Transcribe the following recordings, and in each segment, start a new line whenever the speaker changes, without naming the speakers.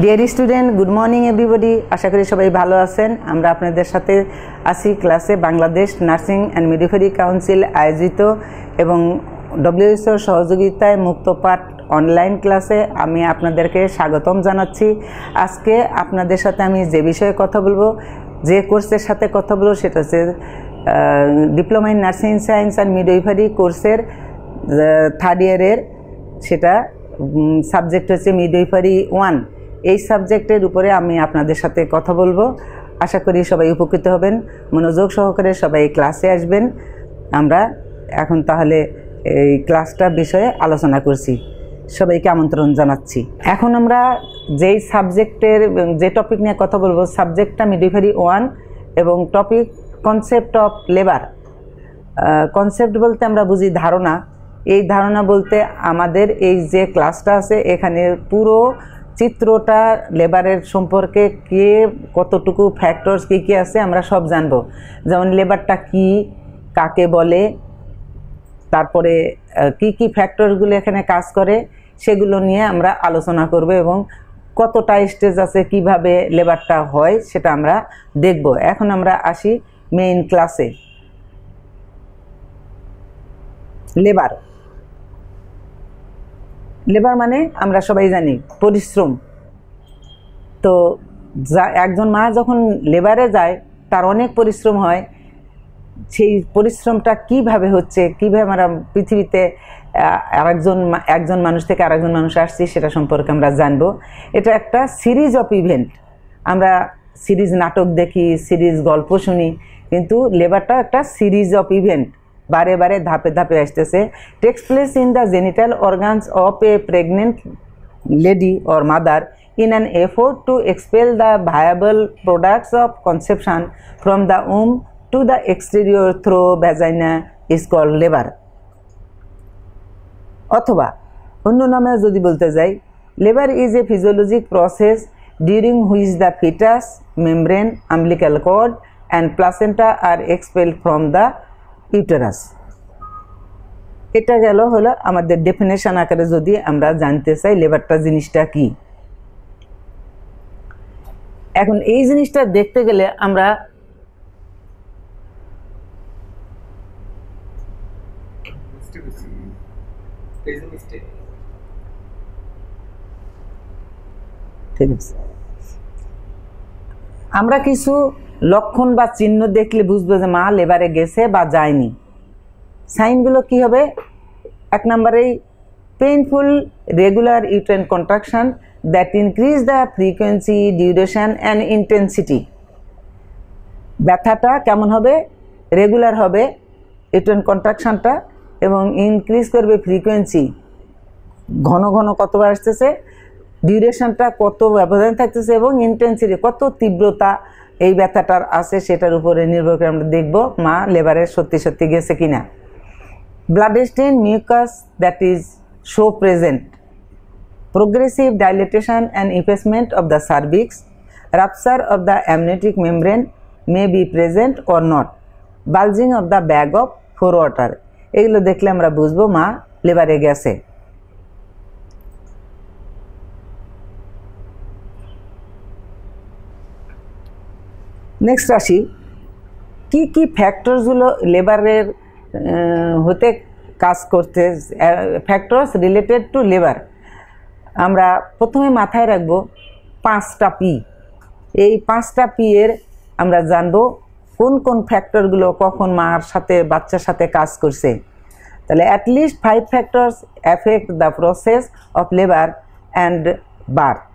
Deer student, good morning everybody. আশা করি সবাই ভালো আছেন। আমরা আপনাদের সাথে আছি ক্লাসে Bangladesh nursing and midwifery council আয়োজিত এবং WHO সহযোগিতায় মুক্ত পাঠ অনলাইন ক্লাসে আমি আপনাদেরকে স্বাগতম জানাচ্ছি। আজকে আপনাদের সাথে আমি যে বিষয়ে কথা বলবো, যে কোর্সের সাথে কথা বলবো, সেটা হচ্ছে diploma in nursing science and midwifery কোর্সের থার্ড ইয়ারের, সেটা সাবজেক্ট হচ্ছে মিডওয়াইফারি 1। এই সাবজেক্টের উপরে আমি আপনাদের সাথে কথা বলবো। আশা করি সবাই উপকৃত হবেন, মনোযোগ সহকারে সবাই ক্লাসে আসবেন। আমরা এখন তাহলে এই ক্লাসটার বিষয়ে আলোচনা করছি, সবাইকে আমন্ত্রণ জানাচ্ছি। এখন আমরা যেই সাবজেক্টের যে টপিক নিয়ে কথা বলবো, সাবজেক্টটা মিডওয়াইফারি 1 এবং topic concept of labour. Concept বলতে আমরা বুঝি ধারণা। এই ধারণা বলতে আমাদের এই যে ক্লাসটা আছে এখানে পুরো চিত্রটা লেবারের সম্পর্কে, কে কতটুকু ফ্যাক্টরস কী কী আছে আমরা সব জানব। যেমন লেবারটা কি, কাকে বলে, তারপরে কি কি ফ্যাক্টরসগুলো এখানে কাজ করে সেগুলো নিয়ে আমরা আলোচনা করব এবং কতটা স্টেজ আছে, কিভাবে লেবারটা হয় সেটা আমরা দেখব। এখন আমরা আসি মেইন ক্লাসে। লেবার লেবার মানে আমরা সবাই জানি পরিশ্রম। তো একজন মা যখন লেবারে যায় তার অনেক পরিশ্রম হয়। সেই পরিশ্রমটা কিভাবে হচ্ছে, কিভাবে আমরা পৃথিবীতে একজন মানুষ থেকে আরেকজন মানুষ আসছি সেটা সম্পর্কে আমরা জানবো। এটা একটা সিরিজ অফ ইভেন্ট। আমরা সিরিজ নাটক দেখি, সিরিজ গল্প শুনি, কিন্তু লেবারটা একটা সিরিজ অফ ইভেন্ট, বারে বারে ধাপে ধাপে আসতেছে। Takes place in the genital organs of a pregnant lady or mother in an effort to expel the viable products of conception from the womb to the exterior through vagina is called labor। অথবা অন্য নামে যদি বলতে যাই, labor is a physiologic process during which the fetus, membrane, umbilical cord and placenta are expelled from the uterus। এটা গেল হলো আমাদের ডেফিনেশন আকারে যদি আমরা জানতে চাই লেবারটা জিনিসটা কি। এখন এই জিনিসটা দেখতে গেলে আমরা কিছু লক্ষণ বা চিহ্ন দেখলে বুঝবো যে মা লেবারে গেছে বা যায়নি। সাইনগুলো কি হবে? এক নম্বরেই painful regular uterine contraction that increase the frequency, duration and intensity। ব্যথাটা কেমন হবে? রেগুলার হবে ইউটেরাইন কন্ট্রাকশনটা, এবং ইনক্রিজ করবে ফ্রিকোয়েন্সি, ঘন ঘন কতবার আসতেছে, ডিউরেশনটা কত ব্যবধান থাকতেছে, এবং ইন্টেন্সিটি কত তীব্রতা এই ব্যথাটার আছে সেটার উপরে নির্ভর করে আমরা দেখব মা লেবারে সত্যি সত্যি গেছে কিনা। Blood stain mucus that is show present, progressive dilatation and effacement of the cervix, rupture of the amniotic membrane may be present or not, bulging of the bag of forewater। এগুলো দেখলে আমরা বুঝবো মা লেবারে গেছে। নেক্সট আসি, কি কি ফ্যাক্টরসগুলো লেবারের হতে কাজ করতে, ফ্যাক্টরস রিলেটেড টু লেবার। আমরা প্রথমে মাথায় রাখবো 5টা পি। এই 5টা পি এর আমরা জানবো কোন কোন ফ্যাক্টরগুলো কখন মার সাথে বাচ্চার সাথে কাজ করছে। তাহলে at least 5 factors affect the process of labour and birth.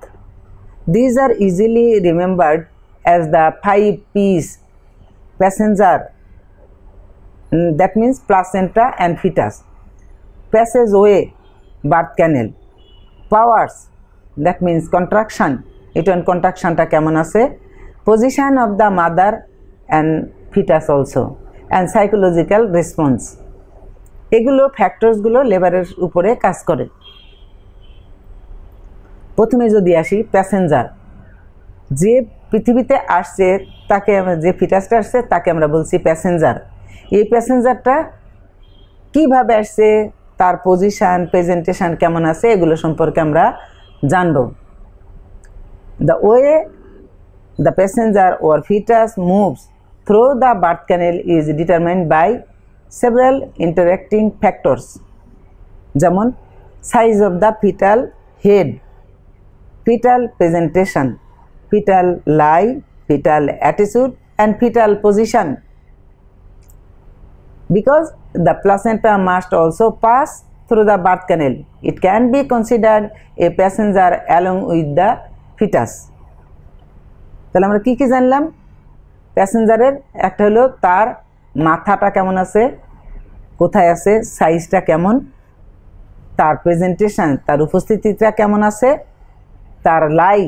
These are easily remembered as the 5 P's: passenger, that means placenta and foetus; passageway, birth canal; powers, that means contraction, uterine কন্ট্রাকশনটা কেমন আছে; position of the mother and foetus also; and psychological response. এগুলো ফ্যাক্টরসগুলো লেবারের উপরে কাজ করে। প্রথমে যদি আসি প্যাসেঞ্জার, যে পৃথিবীতে আসছে তাকে, যে ফিটাসটা আসছে তাকে আমরা বলছি প্যাসেঞ্জার। এই প্যাসেঞ্জারটা কিভাবে আসছে, তার পজিশন, প্রেজেন্টেশন কেমন আছে, এগুলো সম্পর্কে আমরা জানব। The way the passenger or fetus moves through the birth canal is determined by several interacting factors, যেমন size of the fetal head, fetal presentation, fetal lie, fetal attitude, and fetal position. Because the placenta must also pass through the birth canal, it can be considered a passenger along with the fetus. তাহলে আমরা কি কি জানলাম? প্যাসেঞ্জারের একটা হলো তার মাথাটা কেমন আছে, কোথায় আছে, সাইজটা কেমন, তার প্রেজেন্টেশন, তার উপস্থিতিটা কেমন আছে, তার লাই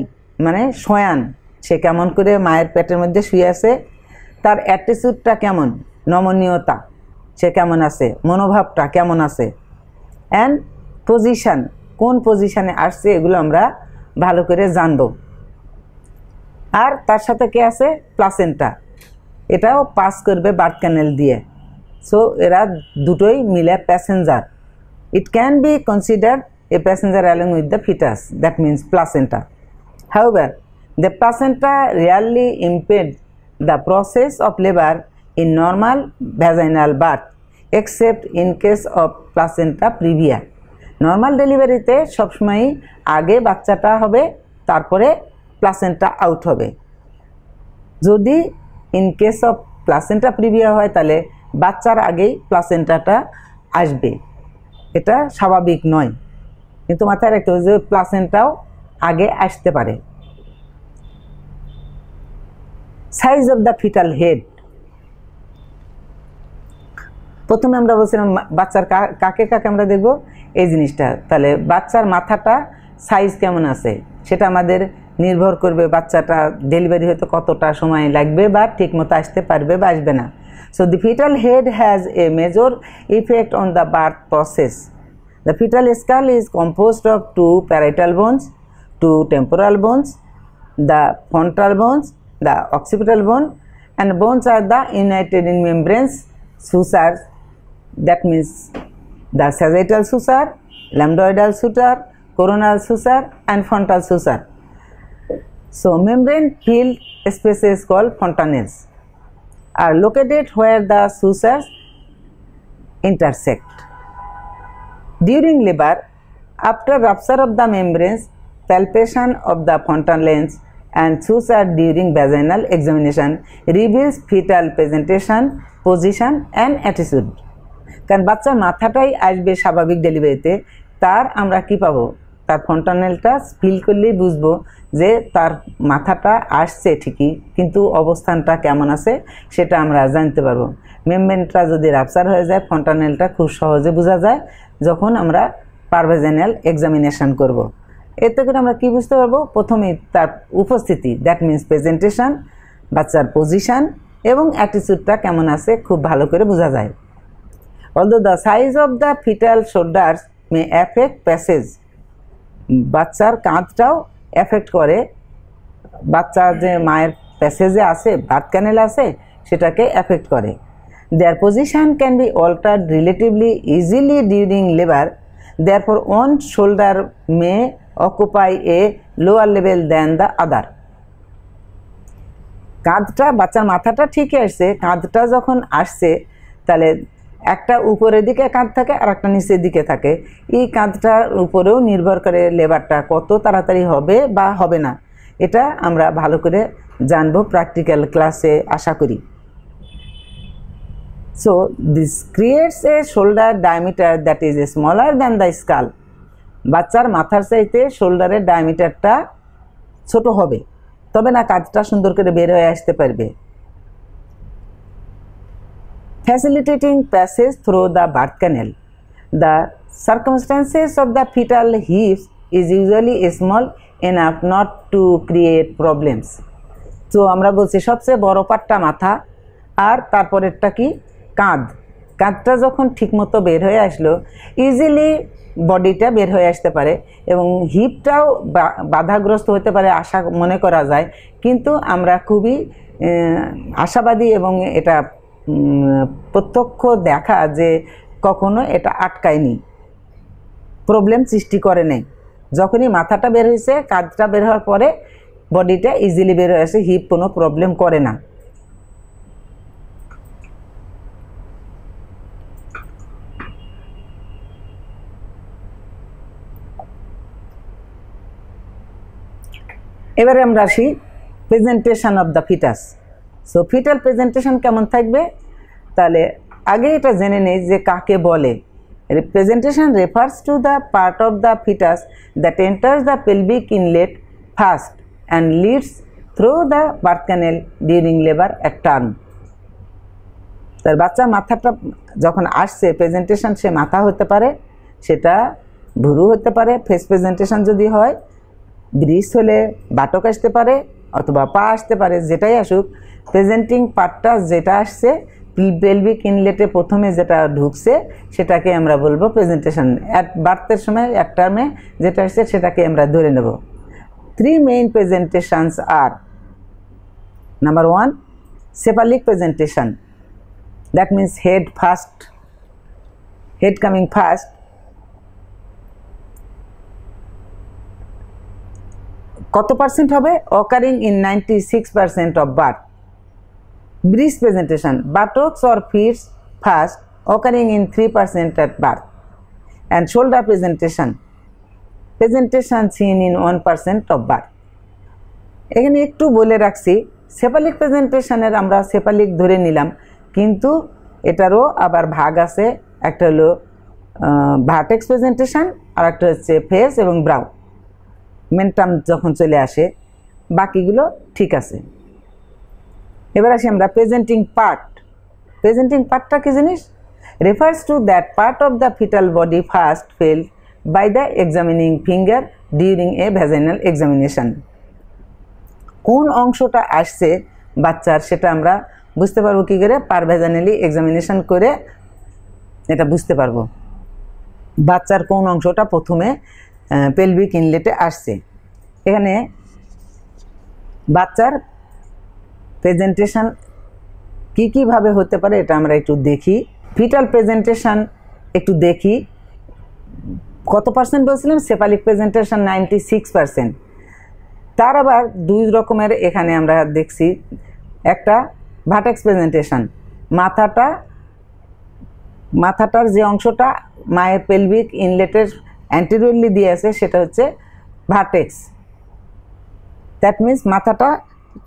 মানে শয়ান, সে কেমন করে মায়ের পেটের মধ্যে শুয়ে আছে, তার অ্যাটিটিউডটা কেমন, নমনীয়তা সে কেমন আছে, মনোভাবটা কেমন আছে, অ্যান্ড পজিশন কোন পজিশনে আসছে, এগুলো আমরা ভালো করে জানব। আর তার সাথে কে আছে? প্লাসেন্টা, এটাও পাস করবে বার্থ ক্যানেল দিয়ে। সো এরা দুটোই মিলে passenger. It can be considered a passenger along with the fetus, that means placenta. However, the placenta rarely impedes the process of labor in normal vaginal birth, except in case of placenta previa. Normal ডেলিভারিতে সবসময় আগে বাচ্চাটা হবে, তারপরে placenta out হবে। যদি in case of placenta previa হয় তাহলে বাচ্চার আগেই প্লাসেন্টাটা আসবে, এটা স্বাভাবিক নয়, কিন্তু মাথায় রাখতে হবে যে প্লাসেন্টাও আগে আসতে পারে। Size of the fetal head, প্রথমে আমরা বলছিলাম বাচ্চার কাকে কাকে আমরা দেখব এই জিনিসটা। তাহলে বাচ্চার মাথাটা সাইজ কেমন আছে সেটা আমাদের নির্ভর করবে বাচ্চাটা ডেলিভারি হতে কতটা সময় লাগবে বা ঠিকমতো আসতে পারবে বা আসবে না। So the fetal head has a major effect on the birth process. The fetal skull is composed of two parietal bones, two temporal bones, the frontal bones, the occipital bone, and bones are the united in membranes sutures, that means the sagittal suture, lambdoidal suture, coronal suture, and frontal suture. So membrane filled spaces called fontanelles are located where the sutures intersect. During labor, after rupture of the membranes, palpation of the fontanelles and suture during vaginal examination reveals fetal presentation, position, and attitude. কারণ বাচ্চার মাথাটাই আসবে স্বাভাবিক ডেলিভারিতে, তার আমরা কি পাবো, তার ফন্টানেলটা ফিল করলেই বুঝবো যে তার মাথাটা আসছে ঠিকই, কিন্তু অবস্থানটা কেমন আছে সেটা আমরা জানতে পারবো। মেমব্রেনটা যদি রাপচার হয়ে যায় ফন্টানেলটা খুব সহজে বোঝা যায় যখন আমরা পারভেজেনাল এক্সামিনেশন করব। এতে করে আমরা কি বুঝতে পারবো, প্রথমে তার উপস্থিতি, দ্যাট মিন্স প্রেজেন্টেশন, বাচ্চার পজিশন এবং অ্যাটিটিউডটা কেমন আছে খুব ভালো করে বোঝা যায়। Although the size of the fetal shoulders may affect passage, বাচ্চার কাঁধটাও এফেক্ট করে, বাচ্চার যে মায়ের প্যাসেজে আছে, বার্থ ক্যানেল আছে, সেটাকে এফেক্ট করে। Their position can be altered relatively easily during labor, therefore one shoulder may occupy a lower level than the other. কাঁধটা, বাচ্চার মাথাটা ঠিকই আসছে, কাঁধটা যখন আসছে তাহলে একটা উপরের দিকে কাঁধ থাকে আর একটা নিচের দিকে থাকে। এই কাঁধটার উপরেও নির্ভর করে লেবারটা কত তাড়াতাড়ি হবে বা হবে না, এটা আমরা ভালো করে জানবো প্র্যাকটিক্যাল ক্লাসে আশা করি। So this creates a shoulder diameter that is smaller than the skull. বাচ্চার মাথার চাইতে শোল্ডারের ডায়ামিটারটা ছোট হবে, তবে না কাঁধটা সুন্দর করে বের হয়ে আসতে পারবে। Facilitating passage through the birth canal, the circumstances of the fetal hips is usually small enough not to create problems. তো আমরা বলছি সবচেয়ে বড় পাটটা মাথা, আর তারপরেরটা কি, কাঁধ। কাঁধটা যখন ঠিকমতো বের হয়ে আসলো ইজিলি বডিটা বের হয়ে আসতে পারে এবং হিপটাও বাধাগ্রস্ত হতে পারে আশা মনে করা যায়, কিন্তু আমরা খুবই আশাবাদী এবং এটা প্রত্যক্ষ দেখা যে কখনো এটা আটকায়নি, প্রবলেম সৃষ্টি করে নেই। যখনই মাথাটা বের হয়েছে, কাঁধটা বের হওয়ার পরে বডিটা ইজিলি বের হয়ে আসে, হিপ কোনো প্রবলেম করে না। এবারে আমরা আসি presentation of the fetus. So fetal presentation কেমন থাকবে, তাহলে আগে এটা জেনে নেই যে কাকে বলে। Presentation refers to the part of the fetus that enters the pelvic inlet first and leads through the birth canal during labour at term. তার বাচ্চার মাথাটা যখন আসছে, প্রেজেন্টেশন সে মাথা হতে পারে, সেটা ভুরু হতে পারে, ফেস প্রেজেন্টেশন যদি হয়, ব্রিজ হলে বাটক আসতে পারে অথবা পা আসতে পারে, যেটাই আসুক, প্রেজেন্টিং পার্টটা যেটা আসছে পেলভিক ইনলেটে প্রথমে যেটা ঢুকছে সেটাকে আমরা বলবো প্রেজেন্টেশন। অ্যাট বার্থের সময় এক টার্মে যেটা আসছে সেটাকে আমরা ধরে নেব। 3 main presentations are: number 1, cephalic presentation, that means head coming first. কত পার্সেন্ট হবে? Occurring in 96% of birth. Breech presentation, buttocks or feet first, occurring in 3% at birth. And shoulder presentation seen in 1% of birth. এখানে একটু বলে রাখছি, cephalic প্রেজেন্টেশনের আমরা cephalic ধরে নিলাম, কিন্তু এটারও আবার ভাগ আছে। একটা হলো ভার্টেক্স প্রেজেন্টেশন, আর একটা হচ্ছে ফেস এবং ব্রাউ। মেন্টাম যখন চলে আসে, বাকিগুলো ঠিক আছে। এবার আসি আমরা প্রেজেন্টিং পার্ট। প্রেজেন্টিং পার্টটা কি জিনিস? Refers to that part of the fetal body first felt by the examining finger during a vaginal examination. কোন অংশটা আসছে বাচ্চার সেটা আমরা বুঝতে পারবো কী করে? পার ভ্যাজাইনালি এক্সামিনেশন করে এটা বুঝতে পারবো বাচ্চার কোন অংশটা প্রথমে পেলভিক ইনলেটে আসছে। এখানে বাচ্চার প্রেজেন্টেশন কীভাবে হতে পারে এটা আমরা একটু দেখি। ফিটাল প্রেজেন্টেশন একটু দেখি, কত পার্সেন্ট বলছিলাম? Cephalic presentation 96%। তার আবার 2 রকমের এখানে আমরা দেখছি। একটা ভার্টেক্স প্রেজেন্টেশন, মাথাটার যে অংশটা মায়ের পেলভিক ইনলেটের অ্যান্টেরিয়রলি দিয়ে আছে সেটা হচ্ছে ভার্টেক্স। দ্যাট মিন্স মাথাটা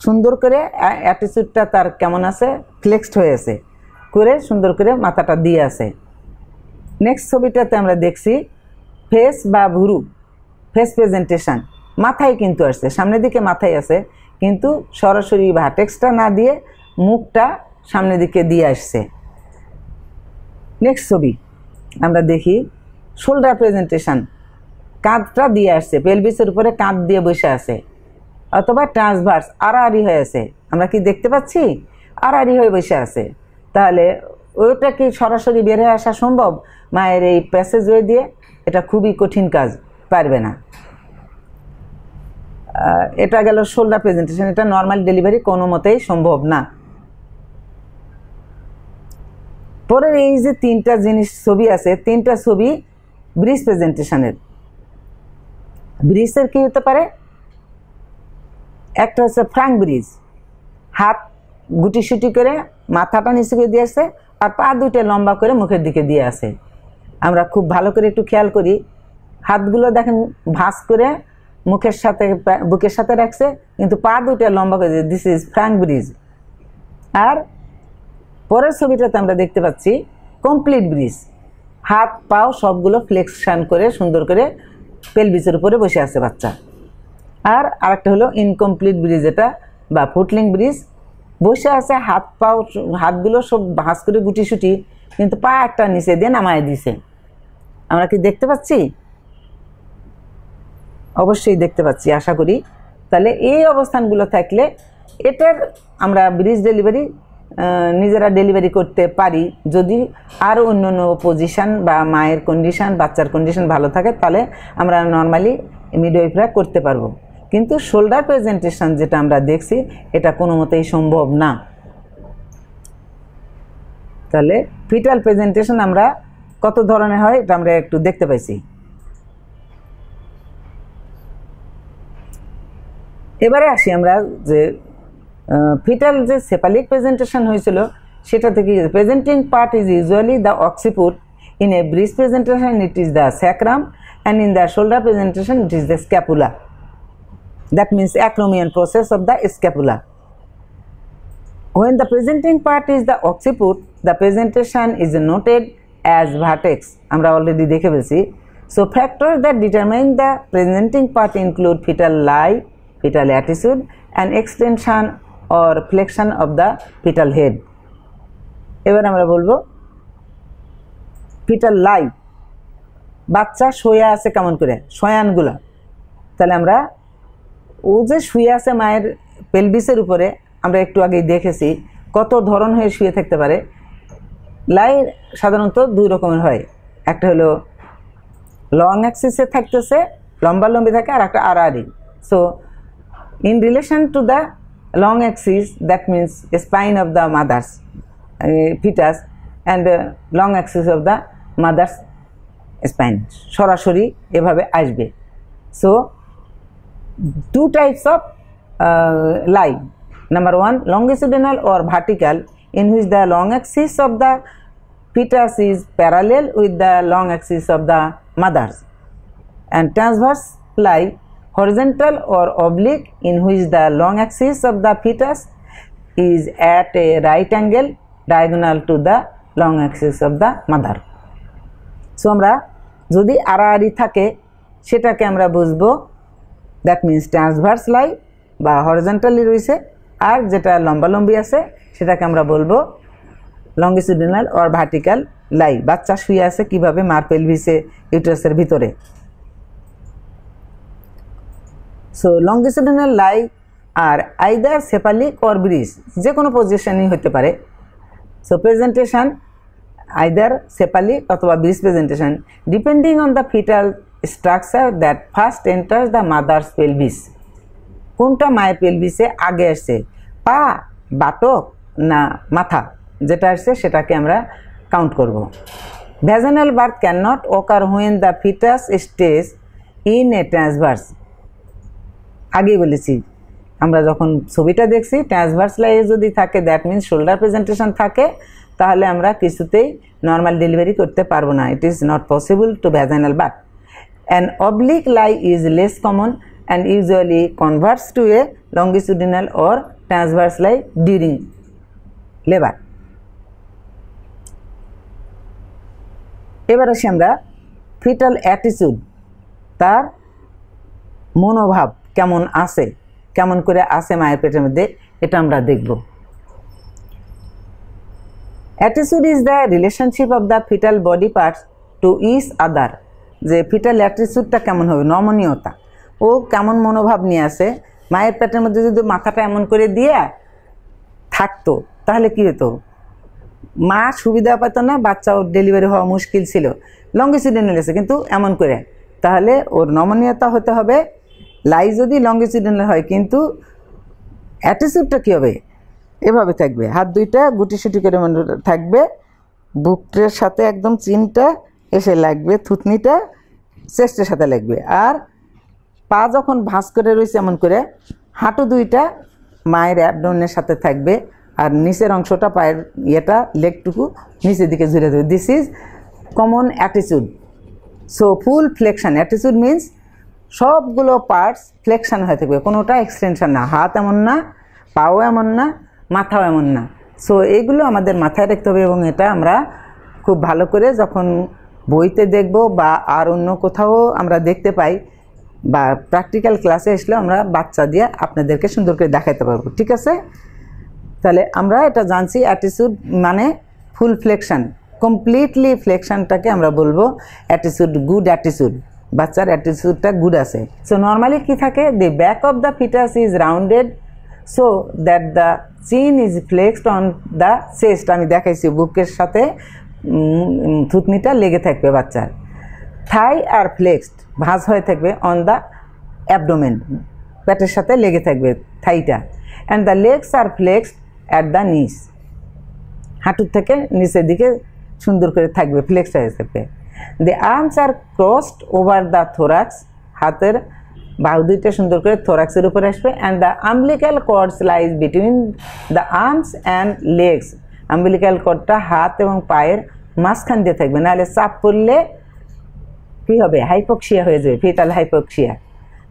সুন্দর করে অ্যাটিটিউডটা তার কেমন আছে, ফ্লেক্সড হয়ে আছে, করে সুন্দর করে মাথাটা দিয়ে আছে। নেক্সট ছবিটাতে আমরা দেখছি ফেস বা ভুরু, ফেস প্রেজেন্টেশন। মাথায় কিন্তু আসছে, সামনের দিকে মাথায় আছে, কিন্তু সরাসরি ভার্টেক্সটা না দিয়ে মুখটা সামনের দিকে দিয়ে আসছে। নেক্সট ছবি আমরা দেখি শোল্ডার প্রেজেন্টেশন, কাঁধটা দিয়ে আসছে, পেলভিসের উপরে কাঁধ দিয়ে বসে আছে, অথবা ট্রান্সভার্স আড়াআড়ি হয়ে আছে। আমরা কি দেখতে পাচ্ছি? আড়াআড়ি হয়ে বসে আছে। তাহলে ওইটা কি সরাসরি বের হয়ে আসা সম্ভব মায়ের এই প্যাসেজ ওয়ে দিয়ে? এটা খুবই কঠিন কাজ, পারবে না। এটা গেল শোল্ডার প্রেজেন্টেশন। এটা নর্মাল ডেলিভারি কোনো মতেই সম্ভব না। পরের এই যে 3টা জিনিস ছবি আছে, 3টা ছবি ব্রিজ প্রেজেন্টেশনের। ব্রিজের কি হতে পারে? একটা হচ্ছে ফ্রাঙ্ক ব্রিজ, হাত গুটিসুটি করে মাথাটা নিচে করে দিয়ে আসছে, আর পা 2টা লম্বা করে মুখের দিকে দিয়ে আসে। আমরা খুব ভালো করে একটু খেয়াল করি, হাতগুলো দেখেন ভাঁজ করে মুখের সাথে বুকের সাথে রাখছে, কিন্তু পা 2টা লম্বা করে, দিস ইজ ফ্রাঙ্ক ব্রিজ। আর পরের ছবিটাতে আমরা দেখতে পাচ্ছি কমপ্লিট ব্রিজ, হাত পাও সবগুলো ফ্লেক্সন করে সুন্দর করে পেলভিসের উপরে বসে আছে বাচ্চা। আর আরেকটা হলো ইনকমপ্লিট ব্রিজ, এটা বা ফুটলিং ব্রিজ, বসে আছে, হাত পাও হাতগুলো সব ভাঁজ করে গুটিসুটি, কিন্তু পা একটা নিচে দিয়ে নামায় দিছে। আমরা কি দেখতে পাচ্ছি? অবশ্যই দেখতে পাচ্ছি, আশা করি। তাহলে এই অবস্থানগুলো থাকলে এটার আমরা ব্রিজ ডেলিভারি নিজেরা ডেলিভারি করতে পারি। যদি আরও অন্য অন্য পজিশান বা মায়ের কন্ডিশান, বাচ্চার কন্ডিশান ভালো থাকে, তাহলে আমরা নর্মালি মিডওয়াইফরা করতে পারবো। কিন্তু শোল্ডার প্রেজেন্টেশন যেটা আমরা দেখছি, এটা কোনো মতেই সম্ভব না। তাহলে ফিটাল প্রেজেন্টেশন আমরা কত ধরনের হয় এটা আমরা একটু দেখতে পাইছি। এবারে আসি আমরা যে ফিটাল যে সেপালিক প্রেজেন্টেশন হয়েছিল সেটা থেকে presenting part is usually the occiput, in a breast presentation it is the sacrum, and in the shoulder presentation it is the scapula. That means acromion process of the scapula. When the presenting part is the occiput, the presentation is noted as vertex. আমরা already দেখে ফেলছি. So factors that determine the presenting part include fetal lie, fetal attitude, and extension or flexion of the fetal head. এবার আমরা বলবো fetal লাই, বাচ্চা শুয়ে আছে কেমন করে, শয়ানগুলা। তাহলে আমরা ও যে শুয়ে আছে মায়ের পেলভিসের উপরে, আমরা একটু আগেই দেখেছি কত ধরন হয়ে শুয়ে থাকতে পারে। লাই সাধারণত দুই রকমের হয়, একটা হলো লং অ্যাক্সিসে থাকতেছে, লম্বালম্বি থাকে, আর একটা আড়াআড়ি। So in relation to the long axis, that means spine of the mother's fetus and long axis of the mother's spine, সরাসরি এভাবে আসবে। So two types of lie. Number one, longitudinal or vertical, in which the long axis of the fetus is parallel with the long axis of the mothers, and transverse lie, horizontal or oblique, in which the long axis of the fetus is at a right angle diagonal to the long axis of the mother. So আমরা যদি আড়াআড়ি থাকে সেটাকে আমরা বুঝবো that means transverse লাই বা horizontally রয়েছে, আর যেটা লম্বালম্বি আছে সেটাকে আমরা বলবো লঙ্গিটিউডিনাল অর ভার্টিক্যাল লাই। বাচ্চা শুয়ে আছে কিভাবে মার পেলভিসে ইউটারাসের ভিতরে। So longitudinal lie are either cephalic or breech, যে কোনো পজিশনই হতে পারে। সো প্রেজেন্টেশন আইদার সেপালিক অথবা bridge presentation depending on the fetal structure that first enters the mother's pelvis. কোনটা মায়ের পেলভিসে আগে আসছে, পা, বাটক না মাথা, যেটা আসছে সেটাকে আমরা কাউন্ট করব। Vaginal birth cannot occur when the foetus stays in a transverse. আগেই বলেছি আমরা যখন ছবিটা দেখছি ট্রান্সভার্স লাই যদি থাকে, দ্যাট মিন্স শোল্ডার প্রেজেন্টেশন থাকে, তাহলে আমরা কিছুতেই নর্মাল ডেলিভারি করতে পারবো না। It is not possible to vaginal birth. An oblique lie is less common and usually converts to a longitudinal or transverse lie during labor. এবার আসি আমরা ফিটাল অ্যাটিটিউড, তার মনোভাব কেমন আছে, কেমন করে আছে মায়ের পেটের মধ্যে, এটা আমরা দেখব। Attitude is the relationship of the fetal body parts to each other. যে ফিটাল অ্যাটিটিউডটা কেমন হবে, নমনীয়তা, ও কেমন মনোভাব নিয়ে আসে। মায়ের পেটের মধ্যে যদি মাথাটা এমন করে দিয়ে থাকতো তাহলে কী হতো, মা সুবিধা পেত না, বাচ্চাও ডেলিভারি হওয়া মুশকিল ছিল। লঙ্গিটিউডিনাল এসে কিন্তু এমন করে, তাহলে ওর নমনীয়তা হতে হবে। লাই যদি লঙ্গিটিউডিনাল হয় কিন্তু অ্যাটিটিউডটা কী হবে, এভাবে থাকবে, হাত দুইটা গুটিসুটি করে থাকবে, বুকের সাথে একদম চিনটা এসে লাগবে, থুতনিটা চেস্টের সাথে লাগবে, আর পা যখন ভাঁজ করে রয়েছে এমন করে, হাঁটু দুইটা মায়ের অ্যাবডোমেনের সাথে থাকবে, আর নিচের অংশটা পায়ের ইয়েটা লেগটুকু নিচের দিকে জুড়ে দেবে। This is common attitude. So full flexion, attitude means সবগুলো পার্টস ফ্লেকশন হয়ে থাকবে, কোনোটা এক্সটেনশন না, হাত এমন না, পাও এমন না, মাথাও এমন না। সো এইগুলো আমাদের মাথায় রাখতে হবে, এবং এটা আমরা খুব ভালো করে যখন বইতে দেখব বা আর অন্য কোথাও আমরা দেখতে পাই বা প্র্যাকটিক্যাল ক্লাসে আসলে আমরা বাচ্চা দিয়ে আপনাদেরকে সুন্দর করে দেখাতে পারবো। ঠিক আছে, তাহলে আমরা এটা জানছি অ্যাটিটিউড মানে ফুল ফ্লেকশন, কমপ্লিটলি ফ্লেকশনটাকে আমরা বলবো অ্যাটিটিউড, গুড অ্যাটিটিউড, বাচ্চার অ্যাটিটিউডটা গুড আছে। সো নর্মালি কি থাকে, the back of the foetus is rounded so that the chin is flexed on the chest. আমি দেখাইছি বুকের সাথে থুতনিটা লেগে থাকবে বাচ্চার। থাই আর ফ্লেক্সড, ভাঁজ হয়ে থাকবে অন দ্য অ্যাবডোমেন, পেটের সাথে লেগে থাকবে থাইটা। And the legs are flexed at the knees, হাঁটুর থেকে নিচের দিকে সুন্দর করে থাকবে, ফ্লেক্সড হয়ে থাকবে। The arms are crossed over the thorax, হাতের বাহু দুইটা সুন্দর করে থোরাক্সের উপরে আসবে and the umbilical cords lies between the arms and legs. Umbilical কর্ডটা হাত এবং পায়ের মাঝখান দিয়ে থাকবে, নাহলে চাপ পড়লে কী হবে, হাইপোক্সিয়া হয়ে যাবে, fetal hypoxia.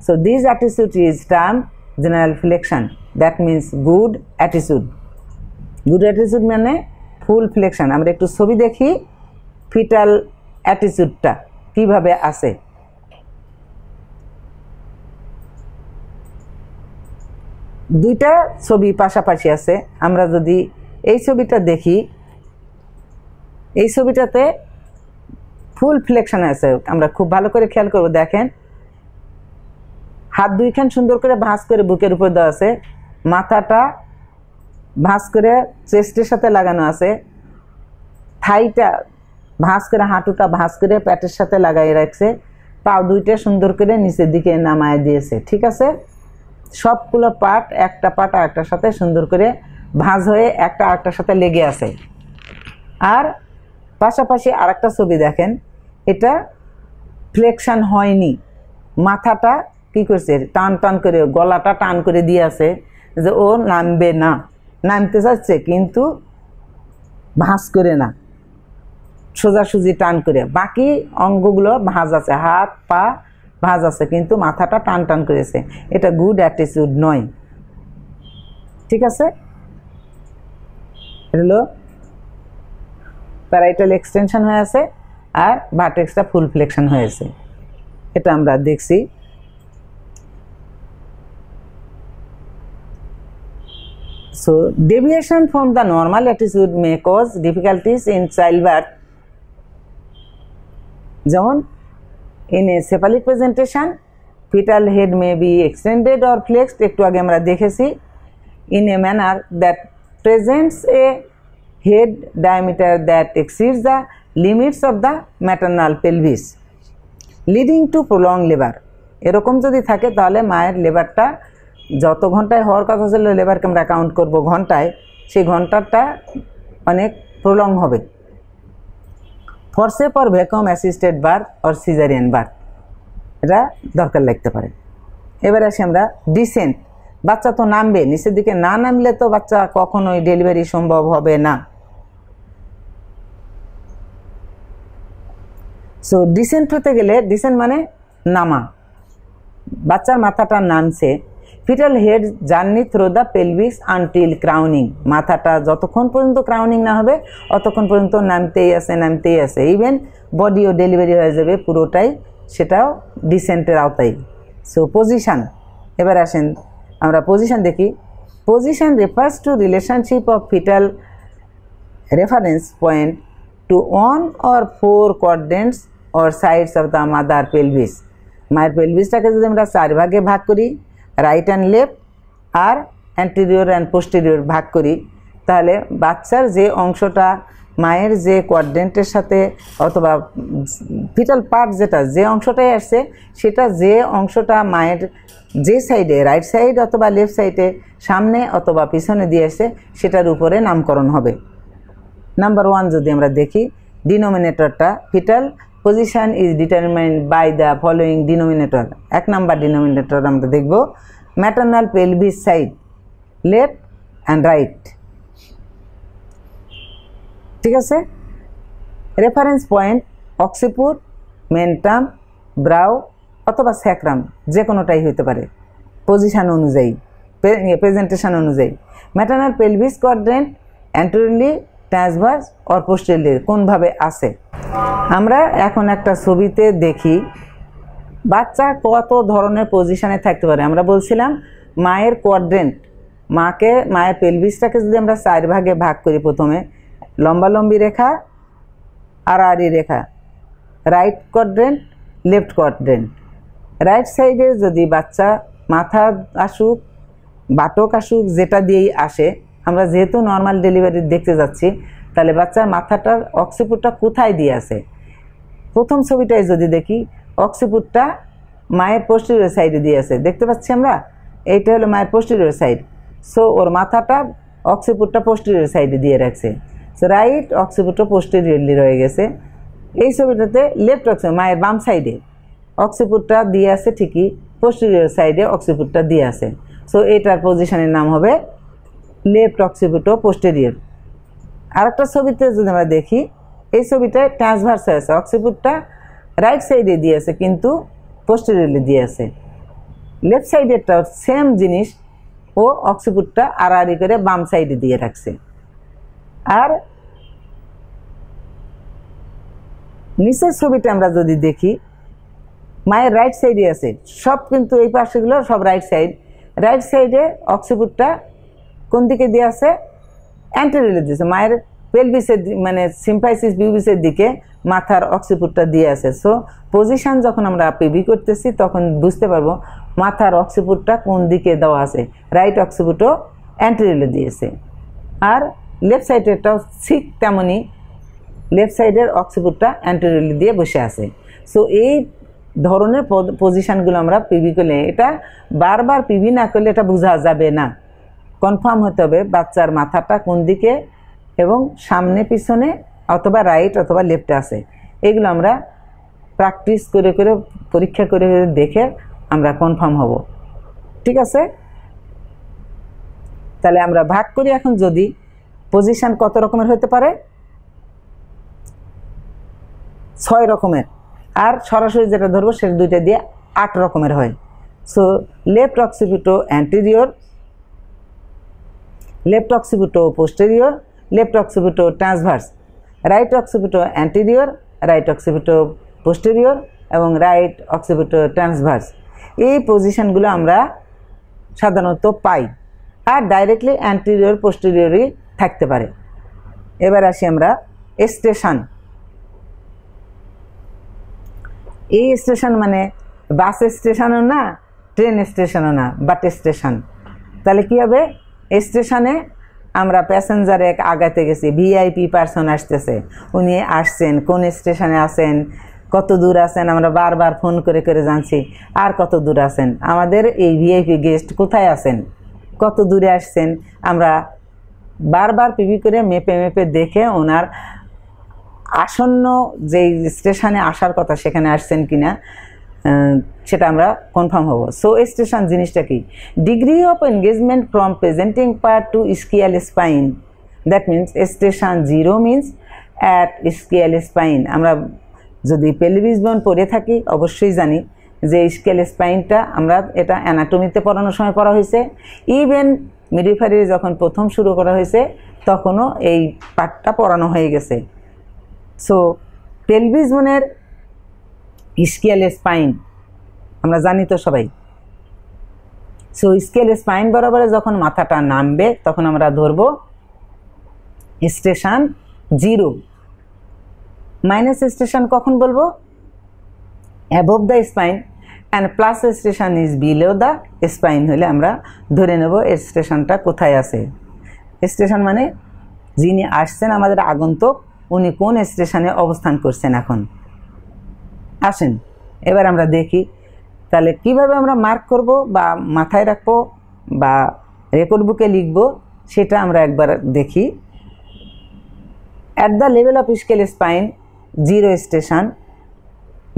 So this attitude is term general flexion, that means good attitude. Good attitude মানে ফুল ফ্লেকশন। আমরা একটু ছবি দেখি ফিটাল অ্যাটিটিউডটা কীভাবে আসে। দুইটা ছবি পাশাপাশি আছে, আমরা যদি এই ছবিটা দেখি, এই ছবিটাতে ফুল ফ্লেকশন আছে, আমরা খুব ভালো করে খেয়াল করব। দেখেন হাত দুইখান সুন্দর করে ভাঁজ করে বুকের উপর দেওয়া আছে, মাথাটা ভাঁজ করে চেস্টের সাথে লাগানো আছে, থাইটা ভাঁজ করে, হাঁটুটা ভাঁজ করে পেটের সাথে লাগাই রাখছে, পাও দুইটা সুন্দর করে নিচের দিকে নামায় দিয়েছে। ঠিক আছে, সবগুলো পার্ট একটা পার্ট আরেকটার সাথে সুন্দর করে ভাঁজ হয়ে একটা আরেকটার সাথে লেগে আছে। আর পাশাপাশি আরেকটা ছবি দেখেন, এটা ফ্লেকশন হয়নি, মাথাটা কি করছে, টান টান করে, গলাটা টান করে দিয়ে আছে যে ও নামবে না, নামতে চাচ্ছে কিন্তু ভাঁজ করে না, সোজাসুজি টান করে। বাকি অঙ্গগুলো ভাঁজ আছে, হাত পা ভাঁজ আছে, কিন্তু মাথাটা টান টান করেছে। এটা গুড অ্যাটিটিউড নয়। ঠিক আছে, এটা হলো প্যারাইটাল এক্সটেনশন হয়ে আছে আর ভার্টেক্সটা ফুল ফ্লেকশন হয়েছে, এটা আমরা দেখছি। So deviation from the normal attitude may cause difficulties in childbirth, যেমন in a cephalic presentation fetal head may be extended or flexed, একটু আগে আমরা দেখেছি, in a manner that presents a head diameter that exceeds the limits of the maternal pelvis leading to prolonged labor। এরকম যদি থাকে তাহলে মায়ের লেবারটা যত ঘন্টায় হওয়ার কথা ছিল, লেবারকে আমরা কাউন্ট করব ঘন্টায়, সেই ঘন্টাটা অনেক প্রলং হবে। Forcep or vacuum assisted birth or caesarean birth, এটা দরকার লাগতে পারে। এবার আসি আমরা ডিসেন্ট। বাচ্চা তো নামবে, নিচের দিকে না নামলে তো বাচ্চা কখনোই ডেলিভারি সম্ভব হবে না। সো ডিসেন্ট হতে গেলে, ডিসেন্ট মানে নামা, বাচ্চার মাথাটা নামছে। Fetal head journey through the pelvis until crowning, মাথাটা যতক্ষণ পর্যন্ত ক্রাউনিং না হবে অতক্ষণ পর্যন্ত নামতেই আছে, নামতেই আছে। ইভেন বডিও ডেলিভারি হয়ে যাবে পুরোটাই, সেটাও ডিসেন্টের আওতায়। সো পজিশান, এবার আসেন আমরা পজিশান দেখি। Position refers to relationship of foetal reference point to one or four quadrants or sides of the mother pelvis. মায়ের পেলভিসটাকে যদি আমরা 4 ভাগে ভাগ করি, রাইট অ্যান্ড লেফট আর অ্যান্টেরিয়র অ্যান্ড পোস্টেরিয়র ভাগ করি, তাহলে বাচ্চার যে অংশটা মায়ের যে কোয়াড্রেন্টের সাথে, অথবা ফিটাল পার্ট যেটা, যে অংশটাই আসছে সেটা, যে অংশটা মায়ের যে সাইডে, রাইট সাইড অথবা লেফট সাইডে, সামনে অথবা পিছনে দিয়ে আসছে, সেটার উপরে নামকরণ হবে। নাম্বার 1 যদি আমরা দেখি, ডিনোমিনেটরটা, foetal position is determined by the following denominator. 1 number denominator আমরা দেখব maternal pelvis side, left and right. ঠিক আছে, reference point occiput, mentum, brow অথবা স্যাক্রাম, যে কোনোটাই হতে পারে পজিশন অনুযায়ী, প্রেজেন্টেশন অনুযায়ী। Maternal pelvis quadrant anteriorly, transverse or posteriorly, কোনভাবে আসে। আমরা এখন একটা ছবিতে দেখি বাচ্চা কত ধরনের পজিশনে থাকতে পারে। আমরা বলছিলাম মায়ের কোয়াড্রেন্ট, মায়ের পেলভিসটাকে যদি আমরা 4 ভাগে ভাগ করি, প্রথমে লম্বালম্বি রেখা, আড়াআড়ি রেখা, right quadrant, left quadrant. Right সাইডে যদি বাচ্চা মাথা আসুক, বাটক আসুক, যেটা দিয়েই আসে, আমরা যেহেতু নর্মাল ডেলিভারি দেখতে যাচ্ছি, তাহলে বাচ্চার মাথাটার অক্সিপুটটা কোথায় দিয়ে আছে। প্রথম ছবিটায় যদি দেখি, অক্সিপুটটা মায়ের পোস্টেরিয়র সাইডে দিয়ে আছে, দেখতে পাচ্ছি আমরা, এইটা হলো মায়ের পোস্টেরিয়র সাইড। সো ওর মাথাটা, অক্সিপুটটা পোস্টেরিয়র সাইডে দিয়ে রাখছে। সো রাইট অক্সিপুটটা পোস্টেরিয়রলি রয়ে গেছে। এই ছবিটাতে লেফট অক্সিপুট, মায়ের বাম সাইডে অক্সিপুটটা দিয়ে আছে ঠিকই, পোস্টেরিয়র সাইডে অক্সিপিউটটা দিয়ে আছে। সো এটার পজিশনের নাম হবে লেফট অক্সিপিউটো পোস্টেরিয়র। আরেকটা ছবিতে যদি আমরা দেখি, এই ছবিটায় ট্রান্সভার্স আছে, অক্সিপিউটটা রাইট সাইডে দিয়ে আছে কিন্তু পোস্টেরিয়রলি দিয়ে আছে। লেফট সাইডেরটাও সেম জিনিস, ও অক্সিপিউটটা আড়াআড়ি করে বাম সাইডে দিয়ে রাখছে। আর নিচের ছবিটা আমরা যদি দেখি, মায়ের রাইট সাইডে আছে সব, কিন্তু এই পাশেগুলো সব রাইট সাইড। রাইট সাইডে অক্সিপিউটটা কোন দিকে দিয়ে আছে? অ্যান্টেরিয়রলি দিয়েছে, মায়ের পেলভিসের মানে সিম্পাইসিস পিউবিসের দিকে মাথার অক্সিপিউটটা দিয়ে আছে। সো পজিশন যখন আমরা পিভি করতেছি তখন বুঝতে পারবো মাথার অক্সিপিউটটা কোন দিকে দেওয়া আছে। রাইট অক্সিপিউটও অ্যান্টেরিয়রলি দিয়েছে। আর লেফট সাইডেরটাও ঠিক তেমনই, লেফট সাইডের অক্সিপিউটটা অ্যান্টেরিয়রলি দিয়ে বসে আছে। সো এই ধরনের পজিশনগুলো আমরা পিভি করলে, এটা বারবার পিভি না করলে এটা বোঝা যাবে না। কনফার্ম হতে হবে বাচ্চার মাথাটা কোন দিকে এবং সামনে পিছনে অথবা রাইট অথবা লেফটে আছে। এগুলো আমরা প্র্যাকটিস করে করে পরীক্ষা করে দেখে আমরা কনফার্ম হব। ঠিক আছে, তাহলে আমরা ভাগ করি এখন। যদি পজিশন কত রকমের হতে পারে? 6 রকমের। আর সরাসরি যেটা ধরবো সেটা দুইটা দিয়ে 8 রকমের হয়। So left occipito anterior, left occipito posterior, left occipito transverse, right occipito anterior, right occipito posterior এবং রাইট অক্সিপিউটো ট্রান্সভার্স। এই পজিশনগুলো আমরা সাধারণত পাই, আর ডাইরেক্টলি অ্যান্টেরিয়র পোস্টেরিয়রই থাকতে পারে। এবার আসি আমরা স্টেশন। এই স্টেশন মানে বাস স্টেশনও না, ট্রেন স্টেশনও না, বাট স্টেশন। তাহলে কী হবে? স্টেশনে আমরা প্যাসেঞ্জারে আগাতে গেছি, ভিআইপি পার্সন আসতেছে, উনি আসছেন, কোন স্টেশনে আছেন, কত দূর আছেন, আমরা বারবার ফোন করে করে জানছি আর কত দূর আছেন, আমাদের এই ভিআইপি গেস্ট কোথায় আছেন, কত দূরে আসছেন, আমরা বারবার পিভি করে মেপে মেপে দেখে ওনার আসন্ন যেই স্টেশনে আসার কথা সেখানে আসছেন কিনা সেটা আমরা কনফার্ম হব। সো স্টেশন জিনিসটা কি? Degree of engagement from presenting part to ischial spine, that means station 0 means at ischial spine. আমরা যদি পেলভিস বোন পড়ে থাকি অবশ্যই জানি যে স্কিয়াল স্পাইনটা আমরা এটা অ্যানাটমিতে পড়ানোর সময় পড়া হয়েছে। ইভেন মিডওয়াইফারি যখন প্রথম শুরু করা হয়েছে তখনও এই পার্টটা পড়ানো হয়ে গেছে। সো পেলভিস বোনের স্কিয়াল স্পাইন আমরা জানি তো সবাই। সো স্কিয়াল স্পাইন বরাবরে যখন মাথাটা নামবে তখন আমরা ধরবো স্টেশন 0। মাইনাস স্টেশন কখন বলবো? Above the spine, and plus station is below the spine হলে আমরা ধরে নেব স্টেশনটা কোথায় আছে। স্টেশন মানে যিনি আসছেন আমাদের আগন্তুক, উনি কোন স্টেশনে অবস্থান করছেন। এখন আসেন এবার আমরা দেখি তাহলে কিভাবে আমরা মার্ক করব বা মাথায় রাখবো বা রেকর্ড বুকে লিখব সেটা আমরা একবার দেখি। At the level of scale spine 0 station,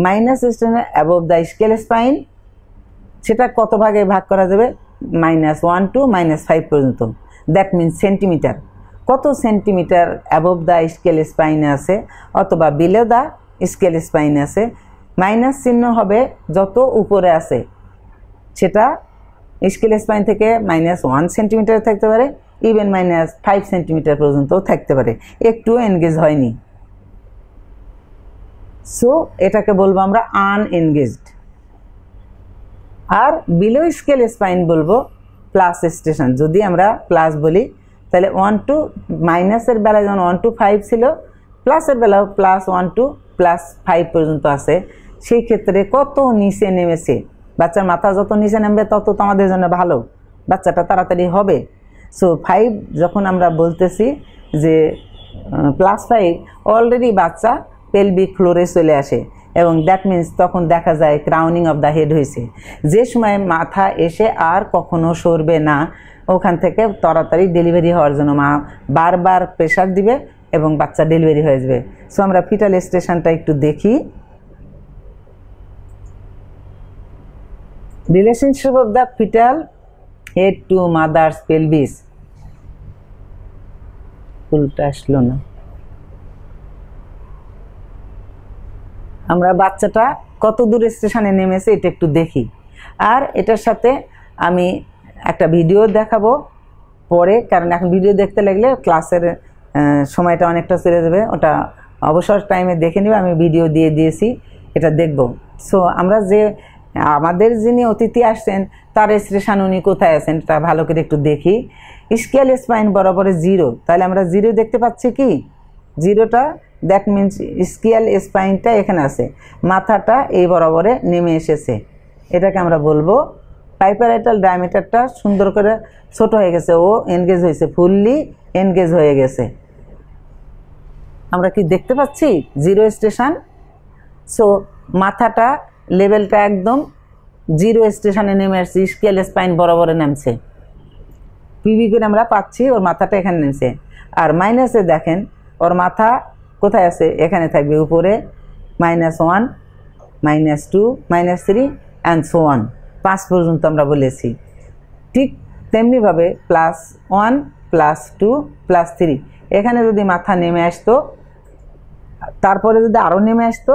minus station above the scale spine, সেটা কত ভাগে ভাগ করা যাবে? -1 to -5 পর্যন্ত। দ্যাট মিনস সেন্টিমিটার, কত সেন্টিমিটার অ্যাবভ দ্য স্কেল স্পাইনে আছে অথবা বিলো দ্য স্কেল স্পাইনে আছে। মাইনাস চিহ্ন হবে যত উপরে আছে, সেটা স্কেল স্পাইন থেকে -1 সেন্টিমিটার থাকতে পারে, ইভেন -5 সেন্টিমিটার পর্যন্তও থাকতে পারে, একটু এনগেজ হয়নি। সো এটাকে বলবো আমরা আনএনগেজড। আর বিলো স্কেল স্পাইন বলবো প্লাস স্টেশন। যদি আমরা প্লাস বলি তাহলে 1 to মাইনাসের বেলায় যেমন 1 to 5 ছিল, প্লাসের বেলাও +1 to +5 পর্যন্ত আছে। সেই ক্ষেত্রে কত নিচে নেমেছে, বাচ্চার মাথা যত নিচে নামবে তত তো আমাদের জন্য ভালো, বাচ্চাটা তাড়াতাড়ি হবে। সো 5 যখন আমরা বলতেছি যে +5, অলরেডি বাচ্চা পেলভিক ফ্লোরে চলে আসে এবং দ্যাট মিন্স তখন দেখা যায় ক্রাউনিং অফ দ্য হেড হয়েছে। যে সময় মাথা এসে আর কখনো সরবে না, ওখান থেকে তাড়াতাড়ি ডেলিভারি হওয়ার জন্য মা বারবার প্রেশার দিবে এবং বাচ্চা ডেলিভারি হয়ে যাবে। সো আমরা ফিটাল স্টেশনটা একটু দেখি। Relationship of the fetal head to mother's pelvis, উল্টা আসলো না। আমরা বাচ্চাটা কত দূর স্টেশনে নেমেছে এটা একটু দেখি, আর এটার সাথে আমি একটা ভিডিও দেখাবো পরে, কারণ এখন ভিডিও দেখতে লাগলে ক্লাসের সময়টা অনেকটা চলে যাবে, ওটা অবসর টাইমে দেখে নেবে, আমি ভিডিও দিয়ে দিয়েছি, এটা দেখব। সো আমরা যে আমাদের যিনি অতিথি আসছেন তার স্টেশন উনি কোথায় আছেন তা ভালো করে একটু দেখি। স্কেল স্পাইন বরাবরে 0, তাহলে আমরা 0 দেখতে পাচ্ছি কি, 0টা, দ্যাট মিনস স্কেল স্পাইনটা এখানে আছে, মাথাটা এই বরাবরে নেমে এসেছে, এটাকে আমরা বলবো পাইপারাইটাল ডায়ামিটারটা সুন্দর করে ছোট হয়ে গেছে, ও এনগেজ হয়েছে, ফুললি এনগেজ হয়ে গেছে। আমরা কি দেখতে পাচ্ছি 0 স্টেশন। সো মাথাটা লেভেলটা একদম 0 স্টেশনে নেমে আসছে, স্কেল স্পাইন বরাবরে নামছে, পিভি করে আমরা পাচ্ছি ওর মাথাটা এখানে নেমছে। আর মাইনাসে দেখেন ওর মাথা কোথায় আছে, এখানে থাকবে উপরে, -1, -2, -3 অ্যান্ড সো অন, 5 পর্যন্ত আমরা বলেছি। ঠিক তেমনিভাবে +1, +2, +3, এখানে যদি মাথা নেমে আসতো, তারপরে যদি আরও নেমে আসতো,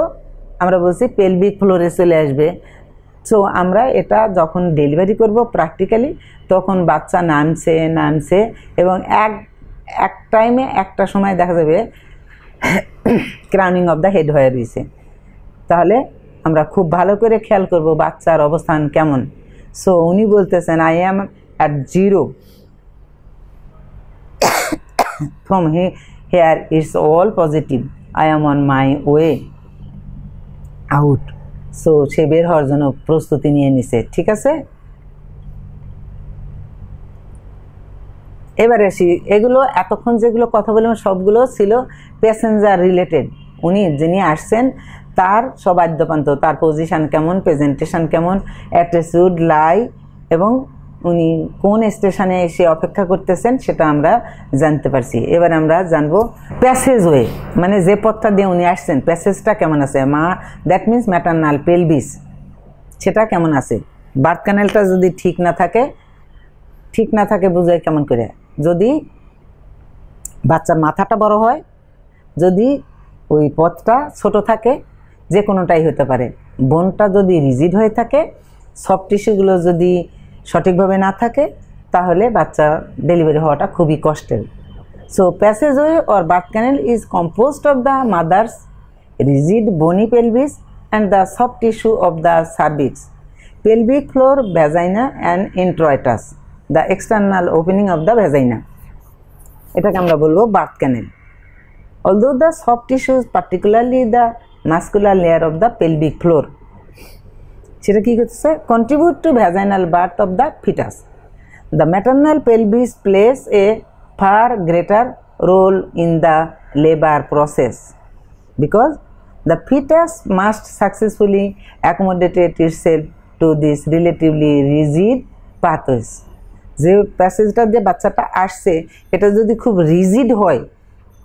আমরা বলছি পেলভিক ফ্লোরে চলে আসবে। সো আমরা এটা যখন ডেলিভারি করব প্র্যাকটিক্যালি, তখন বাচ্চা নামছে এবং এক টাইমে একটা সময় দেখা যাবে ক্রাউনিং অফ দ্য হেড হয়ে রয়েছে। তাহলে আমরা খুব ভালো করে খেয়াল করব বাচ্চার অবস্থান কেমন। সো উনি বলতেছেন I am at 0 from here it's all positive, I am on my way out. So সে বের হওয়ার জন্য প্রস্তুতি নিয়ে নিছে, ঠিক আছে। এবারে আসি, এগুলো এতক্ষণ যেগুলো কথা বললাম সবগুলো ছিল প্যাসেঞ্জার রিলেটেড। উনি যিনি আসছেন তার সব আদ্যপান্ত, তার পজিশান কেমন, প্রেজেন্টেশন কেমন, অ্যাটিটিউড, লাই এবং উনি কোন স্টেশনে এসে অপেক্ষা করতেছেন সেটা আমরা জানতে পারছি। এবার আমরা জানবো প্যাসেজ ওয়ে, মানে যে পথটা দিয়ে উনি আসছেন প্যাসেজটা কেমন আছে, দ্যাট মিনস ম্যাটারনাল পেলভিস সেটা কেমন আছে। বার্থ ক্যানেলটা যদি ঠিক না থাকে বোঝায় কেমন করে, যদি বাচ্চার মাথাটা বড় হয়, যদি ওই পথটা ছোট থাকে, যে কোনোটাই হতে পারে। বোনটা যদি রিজিড হয়ে থাকে, সফট টিস্যুগুলো যদি সঠিকভাবে না থাকে, তাহলে বাচ্চা ডেলিভারি হওয়াটা খুবই কষ্টের। So passageway or birth canal is composed of the mother's rigid bony pelvis and the soft tissue of the cervix, pelvic floor, vagina and introitus, the external opening of the vagina, এটাকে আমরা বলবো birth canal. Although the soft tissues, particularly the muscular layer of the pelvic floor, সেটা কি করতেছে, contribute to vaginal birth of the fetus. The maternal pelvis plays a far greater role in the labor process because the fetus must successfully accommodate itself to this relatively rigid pathways. যে প্যাসেজটা দিয়ে বাচ্চাটা আসছে এটা যদি খুব rigid হয়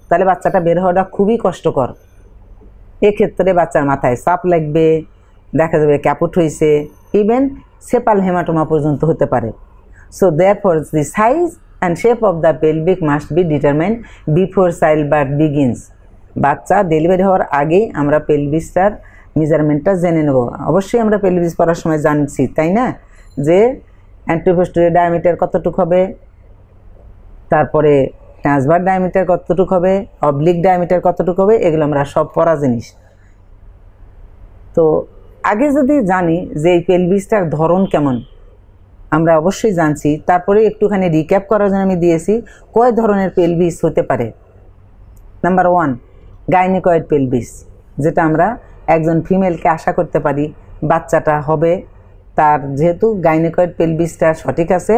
তাহলে বাচ্চাটা বের হওয়াটা খুবই কষ্টকর। এক্ষেত্রে বাচ্চার মাথায় চাপ লাগবে, দেখা যাবে ক্যাপুট হয়েছে, ইভেন সেপাল হেমাটোমা পর্যন্ত হতে পারে। So therefore the size and shape of the pelvic must be determined before child birth begins. বাচ্চা ডেলিভারি হওয়ার আগেই আমরা পেলভিসটার মেজারমেন্টটা জেনে নেব। অবশ্যই আমরা পেলভিস পড়ার সময় জানছি, তাই না, যে অ্যান্টিপোস্টেরিয়র ডায়ামিটার কতটুকু হবে, তারপরে ট্রান্সভার ডায়ামিটার কতটুকু হবে, অবলিক ডায়ামিটার কতটুকু হবে, এগুলো আমরা সব পড়া জিনিস। তো আগে যদি জানি যে এই পেলভিসটার ধরন কেমন আমরা অবশ্যই জানছি, তারপরে একটুখানি রিক্যাপ করার জন্য আমি দিয়েছি কয় ধরনের পেলভিস হতে পারে। নাম্বার 1 গাইনিকয়েড পেলভিস, যেটা আমরা একজন ফিমেলকে আশা করতে পারি বাচ্চাটা হবে, তার যেহেতু গাইনিকয়েড পেলভিসটা সঠিক আছে,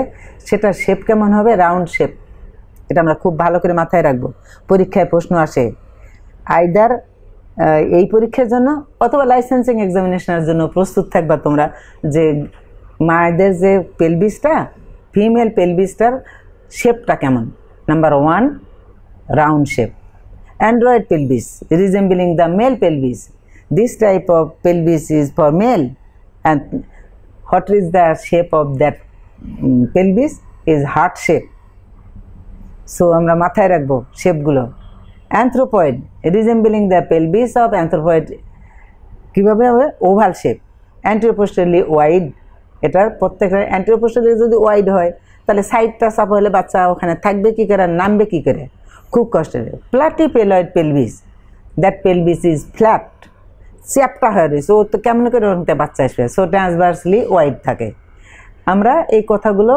সেটা শেপ কেমন হবে, রাউন্ড শেপ, এটা আমরা খুব ভালো করে মাথায় রাখবো। পরীক্ষায় প্রশ্ন আসে আইদার এই পরীক্ষার জন্য অথবা লাইসেন্সিং এক্সামিনেশনের জন্য প্রস্তুত থাকবা তোমরা, যে মায়েদের যে পেলভিসটা, ফিমেল পেলভিসটার শেপটা কেমন। Number 1 round shape. Android pelvis resembling the male pelvis. This type of pelvis is for male, and what is the shape of that pelvis is heart shape. So আমরা মাথায় রাখবো শেপগুলো। Anthropoid resembling the pelvis of anthropoid কীভাবে হবে? Oval shape, anteroposteriorly wide. এটার প্রত্যেকটা অ্যান্টিওপোস্টারলি যদি wide হয় তাহলে সাইডটা চাপ হলে বাচ্চা ওখানে থাকবে কী করে, নামবে কী করে, খুব কষ্টের। Platypelloid pelvis, that pelvis is flat, চ্যাপটা হয়ে রয়েছে, ও তো কেমন করে ওর মধ্যে বাচ্চা আসবে, সো ট্রান্সভার্সলি ওয়াইড থাকে। আমরা এই কথাগুলো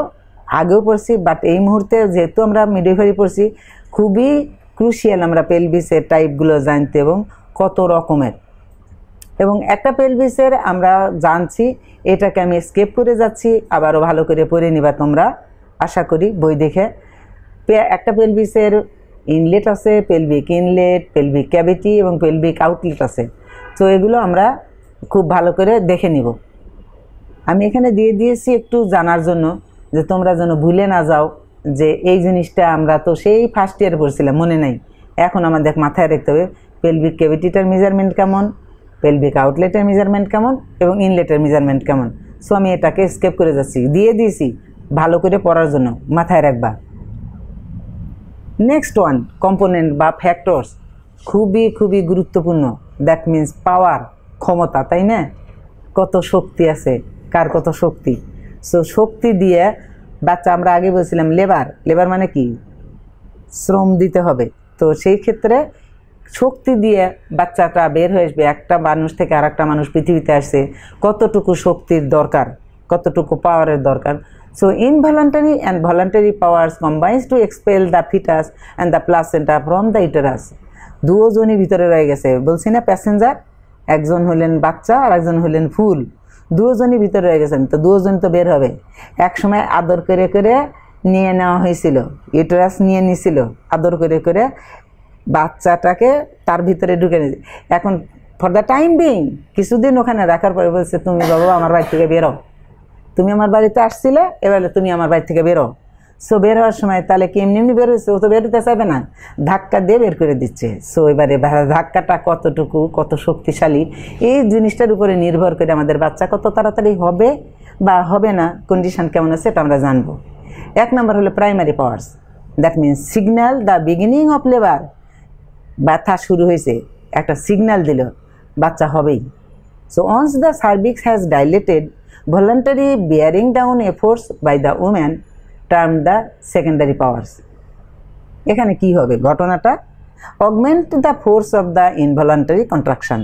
আগেও পড়ছি, বাট এই মুহূর্তে যেহেতু আমরা মিডওয়াইফারি পড়ছি, খুবই ক্রুশিয়াল আমরা পেলভিসের টাইপগুলো জানতে এবং কত রকমের। এবং একটা পেলভিসের আমরা জানছি, এটাকে আমি স্কেপ করে যাচ্ছি, আবারও ভালো করে পড়ে নিবা তোমরা, আশা করি বই দেখে। একটা পেলভিসের ইনলেট আছে, পেলভিক ইনলেট, পেলভিক ক্যাভিটি এবং পেলভিক আউটলেট আছে। তো এগুলো আমরা খুব ভালো করে দেখে নিব। আমি এখানে দিয়ে দিয়েছি একটু জানার জন্য, যে তোমরা যেন ভুলে না যাও যে এই জিনিসটা আমরা তো সেই ফার্স্ট ইয়ারে পড়ছিলাম, মনে নাই। এখন আমাদের মাথায় রাখতে হবে পেলভিক ক্যাভিটিটার মেজারমেন্ট কেমন, পেলভিক আউটলেটের মেজারমেন্ট কেমন এবং ইনলেটের মেজারমেন্ট কেমন। সো আমি এটাকে স্কেপ করে যাচ্ছি, দিয়ে দিয়েছি ভালো করে পড়ার জন্য, মাথায় রাখবা। নেক্সট ওয়ান, কম্পোনেন্ট বা ফ্যাক্টরস, খুবই খুবই গুরুত্বপূর্ণ। দ্যাট মিন্স পাওয়ার, ক্ষমতা, তাই না? কত শক্তি আছে, কার কত শক্তি। সো শক্তি দিয়ে বাচ্চা, আমরা আগে বলছিলাম লেবার, লেবার মানে কি, শ্রম দিতে হবে। তো সেই ক্ষেত্রে শক্তি দিয়ে বাচ্চাটা বের হয়ে আসবে। একটা মানুষ থেকে আর একটা মানুষ পৃথিবীতে আসছে, কতটুকু শক্তির দরকার, কতটুকু পাওয়ারের দরকার। So involuntary and voluntary powers combines to expel the fetus and the placenta from the uterus. দুজনই ভিতরে রয়ে গেছে, বলছি না প্যাসেঞ্জার, একজন হলেন বাচ্চা আর একজন হলেন ফুল, দুজনই ভিতরে রয়ে গেছেন। তো দুজন তো বের হবে। এক সময় আদর করে করে নিয়ে নেওয়া হয়েছিল, ইউটেরাস নিয়ে নিয়েছিল আদর করে করে বাচ্চাটাকে তার ভিতরে ঢুকে নিয়েছে। এখন ফর দ্য টাইম বিং কিছুদিন ওখানে রাখার পরে বলছে, তুমি বাবা আমার বাড়ি থেকে বেরো, তুমি আমার বাড়িতে আসছিলে, এবারে তুমি আমার বাড়ি থেকে বেরো। সো বের হওয়ার সময় তাহলে কি এমনি এমনি বের হয়েছে, ও তো বেরোতে চাইবে না, ধাক্কা দিয়ে বের করে দিচ্ছে। সো এবারে ধাক্কাটা কতটুকু, কত শক্তিশালী, এই জিনিসটার উপরে নির্ভর করে আমাদের বাচ্চা কত তাড়াতাড়ি হবে বা হবে না, কন্ডিশন কেমন আছে, এটা আমরা জানবো। এক নম্বর হলো primary powers, that means signal the beginning of labour. ব্যথা শুরু হয়েছে, একটা সিগন্যাল দিল, বাচ্চা হবেই। So once the cervix has dilated, voluntary bearing down efforts by the woman term the secondary powers. এখানে কি হবে ঘটনাটা, augment the force of the involuntary contraction.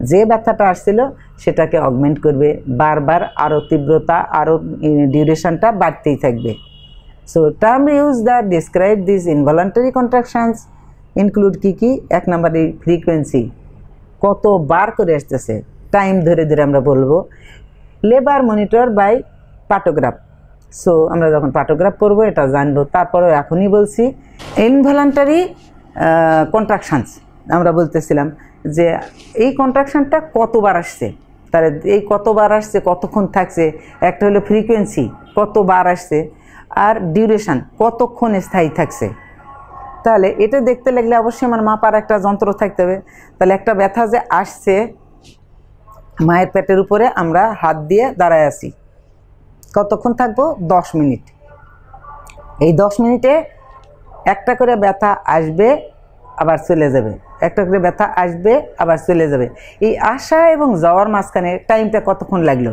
যে ব্যথাটা আসছিল সেটাকে অগমেন্ট করবে, বারবার আরও তীব্রতা, আরও ডিউরেশনটা বাড়তেই থাকবে। So term use the describe this involuntary contractions include কী কী, এক নম্বরে ফ্রিকোয়েন্সি, কতবার করে আসতেছে, টাইম ধরে ধরে আমরা বলবো। Labour monitor by partograph. So আমরা যখন পাটোগ্রাফ করবো এটা জানবো। তারপরেও এখনই বলছি ইনভলান্টারি কন্ট্রাকশানস, আমরা বলতেছিলাম যে এই কন্ট্রাকশানটা কতবার আসছে, তাহলে এই কতবার আসছে, কতক্ষণ থাকছে। একটা হলো ফ্রিকোয়েন্সি, কতবার আসছে, আর ডিউরেশান, কতক্ষণ স্থায়ী থাকছে। তাহলে এটা দেখতে লাগলে অবশ্যই আমার মাপার একটা যন্ত্র থাকতে হবে। তাহলে একটা ব্যথা যে আসছে, মায়ের পেটের উপরে আমরা হাত দিয়ে দাঁড়ায় আছি, কতক্ষণ থাকবো, 10 মিনিট। এই 10 মিনিটে একটা করে ব্যথা আসবে আবার চলে যাবে, একটা করে ব্যথা আসবে আবার চলে যাবে। এই আসা এবং যাওয়ার মাঝখানে টাইমটা কতক্ষণ লাগলো,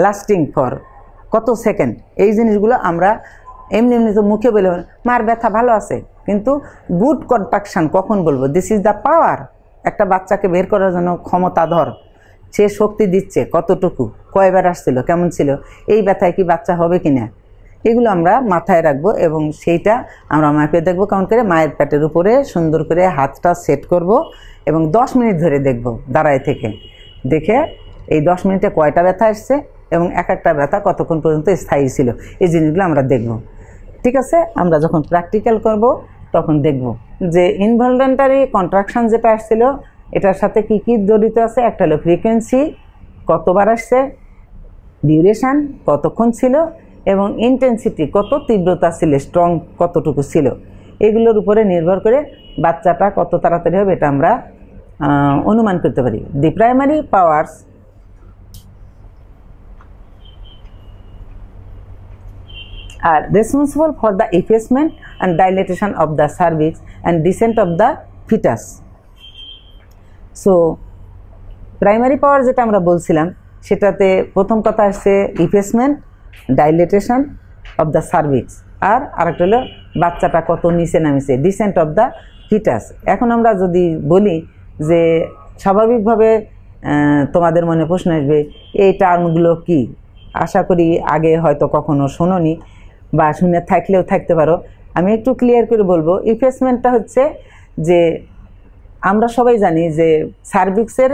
লাস্টিং ফর কত সেকেন্ড, এই জিনিসগুলো আমরা এমনি এমনি তো মুখে বলে মার ব্যথা ভালো আছে, কিন্তু গুড কন্ট্রাকশান কখন বলবো, দিস ইজ দ্য পাওয়ার। একটা বাচ্চাকে বের করার জন্য ক্ষমতাধর, সে শক্তি দিচ্ছে কতটুকু, কয়বার আসছিল, কেমন ছিল, এই ব্যথায় কি বাচ্চা হবে কি না, এগুলো আমরা মাথায় রাখবো। এবং সেইটা আমরা মাপে দেখবো কেমন করে, মায়ের পেটের উপরে সুন্দর করে হাতটা সেট করব এবং 10 মিনিট ধরে দেখব দাঁড়ায় থেকে, দেখে এই 10 মিনিটে কয়টা ব্যথা আসছে এবং এক একটা ব্যথা কতক্ষণ পর্যন্ত স্থায়ী ছিল, এই জিনিসগুলো আমরা দেখব। ঠিক আছে, আমরা যখন প্র্যাকটিক্যাল করব তখন দেখব যে ইনভলন্টারি কন্ট্রাকশন যেটা আসছিল এটার সাথে কি কি জড়িত আছে। একটা হলো ফ্রিকোয়েন্সি, কতবার আসছে, ডিউরেশান কতক্ষণ ছিল, এবং ইন্টেন্সিটি, কত তীব্রতা ছিল, স্ট্রং কতটুকু ছিল। এগুলোর উপরে নির্ভর করে বাচ্চাটা কত তাড়াতাড়ি হবে এটা আমরা অনুমান করতে পারি। The primary powers are responsible for the effacement and dilatation of the cervix and descent of the fetus. So primary পাওয়ার যেটা আমরা বলছিলাম সেটাতে প্রথম কথা আসছে ইফেসমেন্ট, ডাইলেটেশন অফ দ্য সার্ভিক্স, আর আরেকটা হলো বাচ্চাটা কত নিচে নামিছে, ডিসেন্ট অফ দ্য ফিটাস। এখন আমরা যদি বলি যে স্বাভাবিকভাবে তোমাদের মনে প্রশ্ন আসবে এই টার্মগুলো কি, আশা করি আগে হয়তো কখনো শোনোনি বা শুনে থাকলেও থাকতে পারো। আমি একটু ক্লিয়ার করে বলবো। ইফেসমেন্টটা হচ্ছে যে আমরা সবাই জানি যে সার্ভিক্সের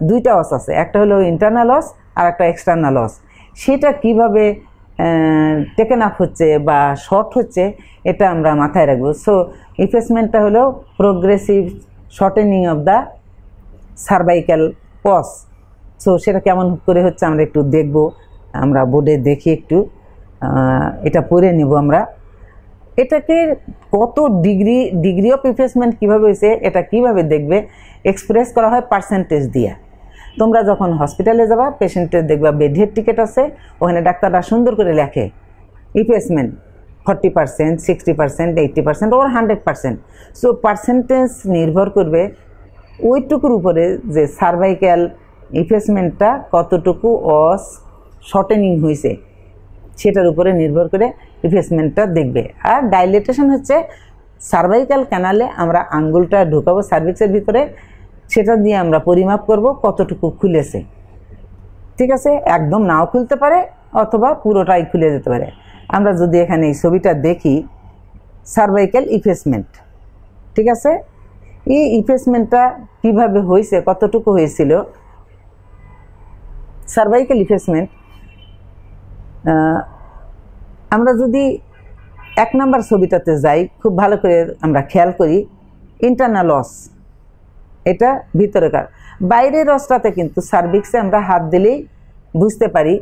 দুইটা অস আছে, একটা হলো ইন্টারনাল অস আর একটা এক্সটার্নাল অস। সেটা কিভাবে টেকেন আপ হচ্ছে বা শর্ট হচ্ছে এটা আমরা মাথায় রাখবো। সো ইফেসমেন্টটা হলো progressive shortening of the cervical অস। সো সেটা কেমন করে হচ্ছে আমরা একটু দেখব, আমরা বোর্ডে দেখি একটু এটা পড়ে নেব আমরা। এটাকে কত ডিগ্রি অফ ইফেসমেন্ট কীভাবে হয়েছে এটা কিভাবে দেখবে, এক্সপ্রেস করা হয় পার্সেন্টেজ দিয়ে। তোমরা যখন হসপিটালে যাবা পেশেন্টের দেখবা বেডের টিকিট আছে, ওখানে ডাক্তাররা সুন্দর করে লেখে ইফেসমেন্ট 40%, 60%, 80% ওর 100%। সো পার্সেন্টেজ নির্ভর করবে ওইটুকুর উপরে যে সার্ভাইক্যাল ইফেসমেন্টটা কতটুকু অস শর্টেনিং হয়েছে সেটার উপরে নির্ভর করে ইফেসমেন্টটা দেখবে। আর ডাইলেটেশন হচ্ছে সার্ভাইক্যাল ক্যানালে আমরা আঙ্গুলটা ঢুকাবো সার্ভিক্সের ভিতরে, সেটা দিয়ে আমরা পরিমাপ করব কতটুকু খুলেছে। ঠিক আছে, একদম নাও খুলতে পারে অথবা পুরোটাই খুলে যেতে পারে। আমরা যদি এখানে এই ছবিটা দেখি সার্ভাইক্যাল ইফেসমেন্ট, ঠিক আছে, এই ইফেসমেন্টটা কিভাবে হয়েছে, কতটুকু হয়েছিল। সার্ভাইক্যাল ইফেসমেন্ট আমরা যদি 1 নম্বর ছবিটাতে যাই খুব ভালো করে আমরা খেয়াল করি, ইন্টারনাল অস এটা ভিতরেকার, বাইরের অসটাতে কিন্তু সার্ভিক্সে আমরা হাত দিলেই বুঝতে পারি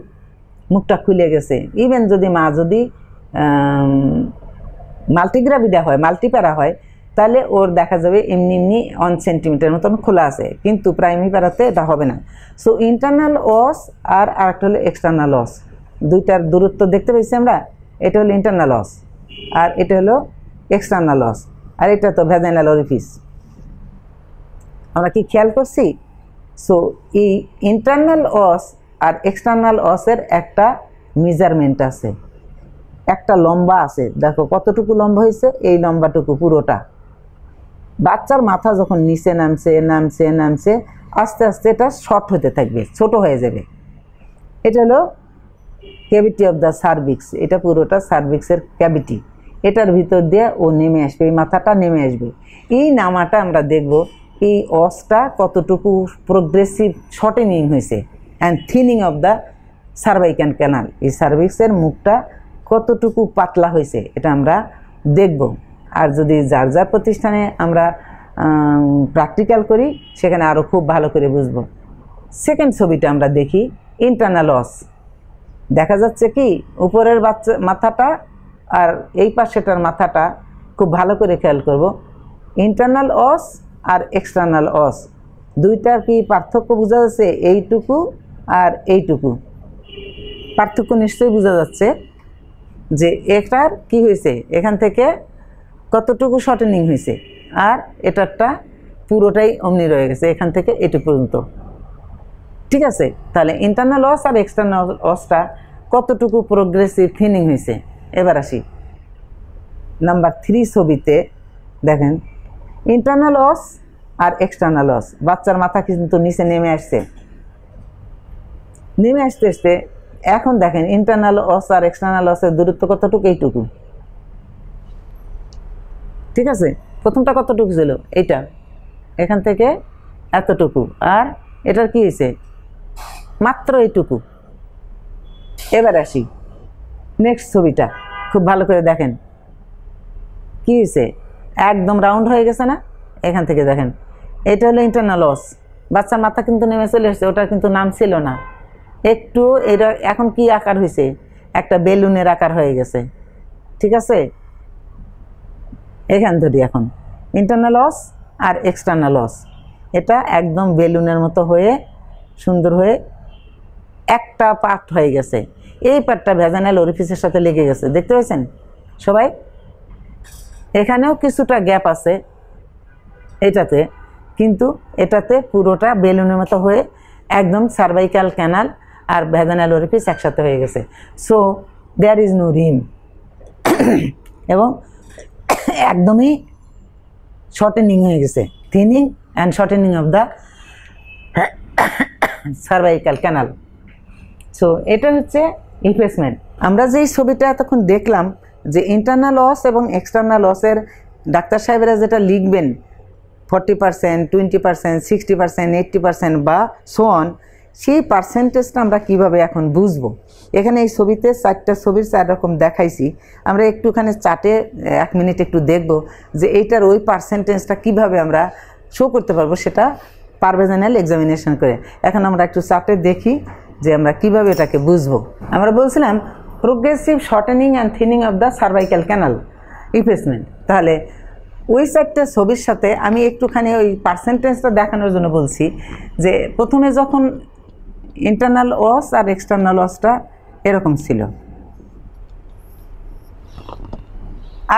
মুখটা খুলে গেছে। ইভেন যদি মা যদি মাল্টিগ্রাভিডা হয়, মাল্টিপ্যারা হয়, তাহলে ওর দেখা যাবে এমনি এমনি 1 সেন্টিমিটার মতন খোলা আছে, কিন্তু প্রাইমারি প্যারাতে এটা হবে না। সো ইন্টারনাল অস আর আরেকটা হলো এক্সটার্নাল অস, দুইটার দূরত্ব দেখতে পেয়েছি আমরা। এটা হলো ইন্টারনাল অস আর এটা হলো এক্সটার্নাল অস, আর এটা তো ভ্যাজাইনাল অরিফিস। আমরা কি খেয়াল করছি? সো এই ইন্টারনাল অস আর এক্সটার্নাল অসের একটা মেজারমেন্ট আছে, একটা লম্বা আছে। দেখো কতটুকু লম্বা হয়েছে, এই লম্বাটুকু পুরোটা। বাচ্চার মাথা যখন নিচে নামছে নামছে নামছে আস্তে আস্তে এটা শর্ট হতে থাকবে, ছোট হয়ে যাবে। এটা হলো ক্যাভিটি অফ দ্য সার্ভিক্স, এটা পুরোটা সার্ভিক্সের ক্যাভিটি, এটার ভিতর দিয়ে ও নেমে আসবে, এই মাথাটা নেমে আসবে। এই নামাটা আমরা দেখব এই অসটা কতটুকু প্রোগ্রেসিভ শর্টেনিং হয়েছে and thinning of the cervical canal, এই সার্ভিক্সের মুখটা কতটুকু পাতলা হয়েছে এটা আমরা দেখব। আর যদি যার যার প্রতিষ্ঠানে আমরা প্র্যাকটিক্যাল করি সেখানে আরও খুব ভালো করে বুঝব। সেকেন্ড ছবিটা আমরা দেখি, ইন্টারনাল অস। দেখা যাচ্ছে কি উপরের মাথাটা আর এই পাশেটার মাথাটা খুব ভালো করে খেয়াল করব। ইন্টারনাল অস আর এক্সটার্নাল অস দুইটার কি পার্থক্য বোঝা যাচ্ছে? এইটুকু আর এইটুকু পার্থক্য নিশ্চয়ই বোঝা যাচ্ছে যে এটার কি হয়েছে, এখান থেকে কতটুকু শর্টেনিং হয়েছে, আর এটারটা পুরোটাই অমনি রয়ে গেছে এখান থেকে এটুকু পর্যন্ত। ঠিক আছে, তাহলে ইন্টারনাল অস আর এক্সটার্নাল অসটা কতটুকু প্রোগ্রেসিভ থিনিং হয়েছে। এবার আসি নাম্বার 3 ছবিতে দেখেন, ইন্টারনাল অস আর এক্সটার্নাল অস, বাচ্চার মাথা কিন্তু নিচে নেমে আসছে, নেমে আসতে আসতে এখন দেখেন ইন্টারনাল অস আর এক্সটার্নাল অসের দূরত্ব কতটুকু, এইটুকু। ঠিক আছে, প্রথমটা কতটুকু ছিল, এইটা এখান থেকে এতটুকু, আর এটার কি হয়েছে মাত্র এইটুকু। এবার আসি নেক্সট ছবিটা, খুব ভালো করে দেখেন কি হয়েছে, একদম রাউন্ড হয়ে গেছে না। এখান থেকে দেখেন এটা হলো ইন্টারনাল অস, বাচ্চার মাথা কিন্তু নেমে চলে এসেছে, ওটা কিন্তু নাম ছিল না, একটু এটা এখন কি আকার হয়েছে, একটা বেলুনের আকার হয়ে গেছে। ঠিক আছে, এখান ধরি এখন ইন্টারনাল অস আর এক্সটার্নাল অস, এটা একদম বেলুনের মতো হয়ে সুন্দর হয়ে একটা পার্ট হয়ে গেছে, এই পার্টটা ভ্যাজানাল অরিফিসের সাথে লেগে গেছে, দেখতে পাচ্ছেন সবাই? এখানেও কিছুটা গ্যাপ আছে এটাতে, কিন্তু এটাতে পুরোটা বেলুনের মতো হয়ে একদম সার্ভাইকাল ক্যানাল আর ভ্যাজানাল অরিফিস একসাথে হয়ে গেছে। সো দেয়ার ইজ নো রিম এবং একদমই শর্টেনিং হয়ে গেছে, thinning and shortening of the cervical canal. So এটা হচ্ছে ইফেসমেন্ট। আমরা যেই ছবিটা এতক্ষণ দেখলাম যে ইন্টারনাল অস এবং এক্সটার্নাল অসের ডাক্তার সাহেবেরা যেটা লিখবেন 40%, 20%, 60%, 80% বা সো অন, সেই পার্সেন্টেজটা আমরা কিভাবে এখন বুঝবো? এখানে এই ছবিতে 4টা ছবির 4 রকম দেখাইছি। আমরা একটুখানি চার্টে 1 মিনিট একটু দেখব যে এইটার ওই পার্সেন্টেজটা কিভাবে আমরা শো করতে পারবো, সেটা পারভেজানাল এক্সামিনেশন করে। এখন আমরা একটু চার্টে দেখি যে আমরা কিভাবে এটাকে বুঝবো। আমরা বলছিলাম progressive shortening and thinning of the cervical canal effacement. তাহলে ওই 4টা ছবির সাথে আমি একটুখানি ওই পার্সেন্টেজটা দেখানোর জন্য বলছি যে প্রথমে যখন ইন্টারনাল অস আর এক্সটার্নাল অসটা এরকম ছিল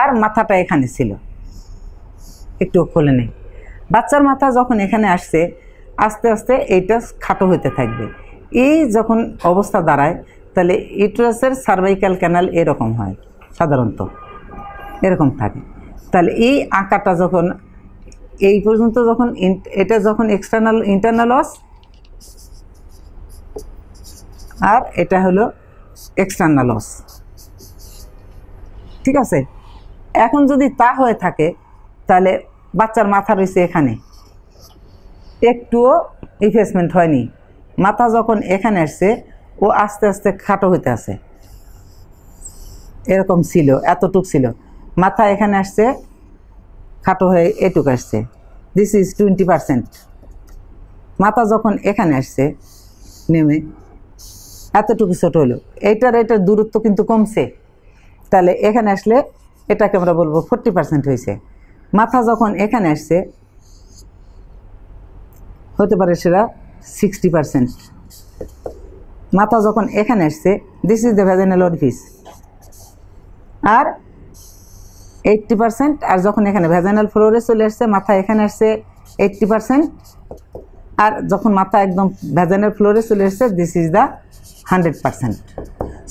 আর মাথাটা এখানে ছিল, একটু খুলে নেই। বাচ্চার মাথা যখন এখানে আসছে আস্তে আস্তে এইটা খাটো হতে থাকবে। এই যখন অবস্থা দাঁড়ায় তাহলে ইউটেরাসের সার্ভাইকাল ক্যানাল এরকম হয়, সাধারণত এরকম থাকে। তাহলে এই আঁকাটা যখন এই পর্যন্ত যখন এটা যখন ইন্টারনাল অস আর এটা হলো এক্সটার্নাল অস, ঠিক আছে? এখন যদি তা হয়ে থাকে তাহলে বাচ্চার মাথা রয়েছে এখানে, একটুও ইফেসমেন্ট হয়নি। মাথা যখন এখানে আসছে ও আস্তে আস্তে খাটো হইতে আছে, এরকম ছিল, এতটুক ছিল। মাথা এখানে আসছে খাটো হয়ে এটুক আসছে, দিস ইজ 20%। মাথা যখন এখানে আসছে নেমে এতটুকু ছোট হলো, এটার দূরত্ব কিন্তু কমছে। তাহলে এখানে আসলে এটাকে আমরা বলবো 40% হয়েছে। মাথা যখন এখানে আসছে হতে পারে সেটা 60%। মাথা যখন এখানে আসছে this is the vaginal orifice আর 80%। আর যখন এখানে ভ্যাজানাল ফ্লোরে চলে আসছে মাথা এখানে আসছে 80%। আর যখন মাথা একদম ভ্যাজানাল ফ্লোরে চলে আসছে this is the 100%।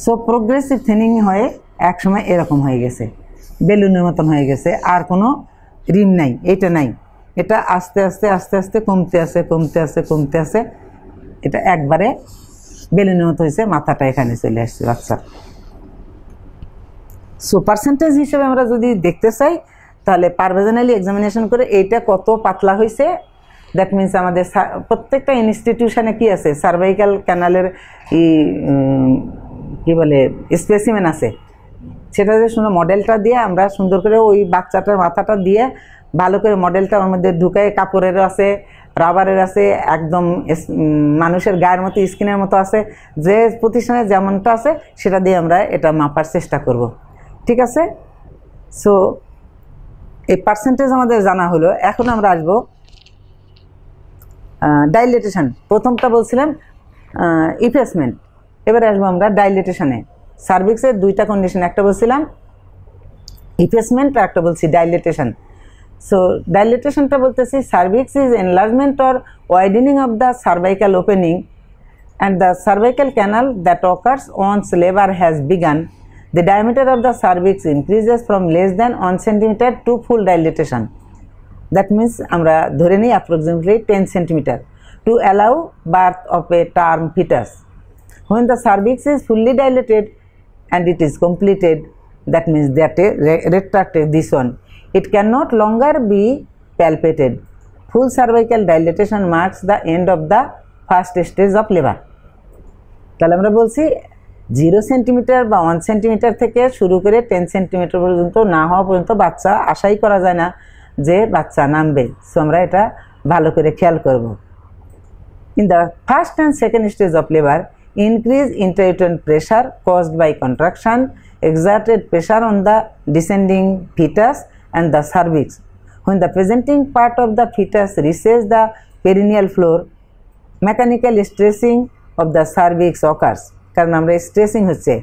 So progressive thinning হয়ে একসময় এরকম হয়ে গেছে, বেলুনের মতন হয়ে গেছে, আর কোনো রিম নাই, এটা নাই। এটা আস্তে আস্তে আস্তে আস্তে কমতে আসে কমতে আসে কমতে আসে, এটা একবারে বেলুনের মতো হয়েছে, মাথাটা এখানে চলে আসছে বাচ্চার। সো পার্সেন্টেজ হিসেবে আমরা যদি দেখতে চাই তাহলে পারভেজানালি এক্সামিনেশন করে এইটা কত পাতলা হয়েছে, দ্যাট মিনস আমাদের প্রত্যেকটা ইনস্টিটিউশনে কি আছে, সার্ভাইকাল ক্যানালের কি বলে স্পেসিমেন আছে, সেটা যে শুনে মডেলটা দিয়ে আমরা সুন্দর করে ওই বাচ্চাটার মাথাটা দিয়ে ভালো করে মডেলটা ওর মধ্যে ঢুকায়, কাপড়ের আছে, রাবারের আছে, একদম মানুষের গায়ের মতো স্কিনের মতো আছে, যে প্রতিষ্ঠানে যেমনটা আছে সেটা দিয়ে আমরা এটা মাপার চেষ্টা করব, ঠিক আছে? সো এই পার্সেন্টেজ আমাদের জানা হলো। এখন আমরা আসবো ডাইলেটেশন। প্রথমটা বলছিলাম ইফেসমেন্ট, এবারে আসবো আমরা ডাইলেটেশনে। সার্ভিক্সের 2টা কন্ডিশন, একটা বলছিলাম ইফেসমেন্ট আর একটা বলছি ডাইলেটেশন। সো ডাইলেটেশনটা বলতেছি cervix is enlargement or widening of the cervical opening and the cervical canal that occurs once labor has begun. The diameter of the cervix increases from less than 1 cm to full dilatation. That means আমরা ধরে নিই approximately 10 cm to allow birth of a term fetus. When the cervix is fully dilated and it is completed, that means that retracted this one, it cannot longer be palpated. Full cervical dilatation marks the end of the first stage of labor. তাহলে আমরা বলছি 0 centimetre বা 1 centimetre থেকে শুরু করে 10 centimetre পর্যন্ত না হওয়া পর্যন্ত বাচ্চা আশাই করা যায় না যে বাচ্চা নামবে। সো আমরা এটা ভালো করে খেয়াল করব। In the first and second stage of labour, increase intrauterine pressure caused by contraction exerted pressure on the descending fetus and the cervix. When the presenting part of the fetus reaches the perineal floor, mechanical stressing of the cervix occurs, কারণ আমরা tracing হচ্ছে।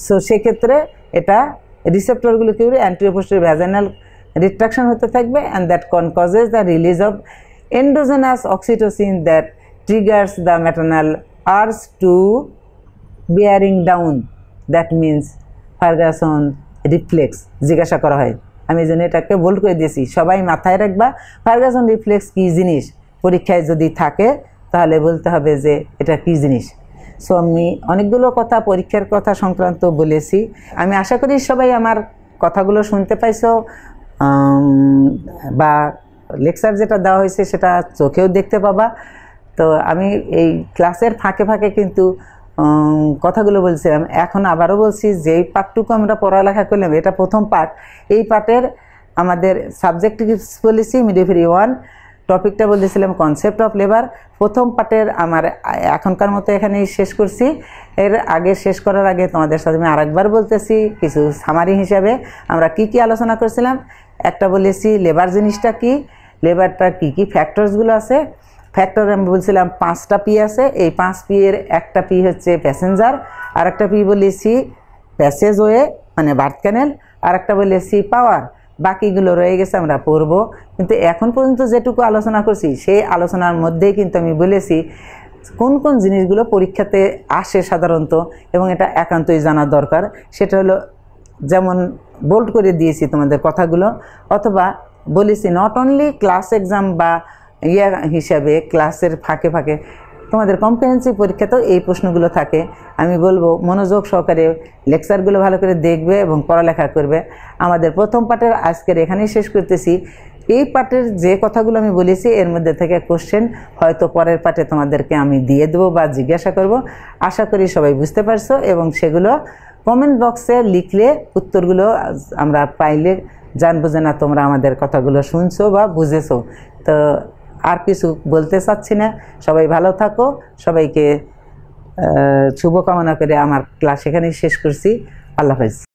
So সেক্ষেত্রে এটা রিসেপ্টরগুলো কি করে anterior posterior vaginal retraction হতে থাকবে, and that causes the release of endogenous oxytocin that triggers the maternal urge to bearing down, that means Ferguson reflex জিজ্ঞাসা করা হয়। আমি যেন এটাকে বোল্ড করে দিয়েছি, সবাই মাথায় রাখবা ফার্গাসন রিফ্লেক্স কী জিনিস, পরীক্ষায় যদি থাকে তাহলে বলতে হবে যে এটা কী জিনিস। সো আমি অনেকগুলো কথা পরীক্ষার কথা সংক্রান্ত বলেছি। আমি আশা করি সবাই আমার কথাগুলো শুনতে পাইছো, বা লেকচার যেটা দেওয়া হয়েছে সেটা চোখেও দেখতে পাবা। তো আমি এই ক্লাসের ফাঁকে ফাঁকে কিন্তু কথাগুলো বলছিলাম, এখন আবারও বলছি যে এই পার্টটুকু আমরা পড়ালেখা করলাম, এটা প্রথম পার্ট। এই পার্টের আমাদের সাবজেক্ট বলেছি মিডওয়াইফারি 1, টপিকটা বলেছিলাম কনসেপ্ট অফ লেবার। প্রথম পার্টের আমার এখনকার মতো এখানেই শেষ করছি। এর আগে শেষ করার আগে তোমাদের সাথে আমি আরেকবার বলতেছি কিছু সামারি হিসাবে আমরা কি কি আলোচনা করছিলাম। একটা বলেছি লেবার জিনিসটা কি, লেবারটার কি কি ফ্যাক্টরসগুলো আছে। ফ্যাক্টর আমি বলছিলাম 5টা পি আছে, এই 5 পি এর একটা পি হচ্ছে প্যাসেঞ্জার, আর একটা পি বলেছি প্যাসেজওয়ে মানে বার্থ ক্যানেল, আর একটা বলেছি পাওয়ার। বাকিগুলো রয়ে গেছে আমরা পড়ব। কিন্তু এখন পর্যন্ত যেটুকু আলোচনা করছি সেই আলোচনার মধ্যেই কিন্তু আমি বলেছি কোন কোন জিনিসগুলো পরীক্ষাতে আসে সাধারণত এবং এটা একান্তই জানা দরকার। সেটা হলো যেমন বোল্ড করে দিয়েছি তোমাদের কথাগুলো, অথবা বলেছি নট অনলি ক্লাস এক্সাম বা হিসাবে ক্লাসের ফাঁকে ফাঁকে তোমাদের কম্প্রিহেনসিভ পরীক্ষাতেও এই প্রশ্নগুলো থাকে। আমি বলবো মনোযোগ সহকারে লেকচারগুলো ভালো করে দেখবে এবং পড়ালেখা করবে। আমাদের প্রথম পার্টের আজকের এখানেই শেষ করতেছি। এই পার্টের যে কথাগুলো আমি বলেছি এর মধ্যে থেকে কোশ্চেন হয়তো পরের পার্টে তোমাদেরকে আমি দিয়ে দেবো বা জিজ্ঞাসা করব। আশা করি সবাই বুঝতে পারছো এবং সেগুলো কমেন্ট বক্সে লিখলে উত্তরগুলো আমরা পাইলে জানবো যে না তোমরা আমাদের কথাগুলো শুনছো বা বুঝেছো। তো আর কিছু বলতে চাচ্ছি না, সবাই ভালো থাকো। সবাইকে শুভকামনা করে আমার ক্লাস এখানেই শেষ করছি। আল্লাহ হাফেজ।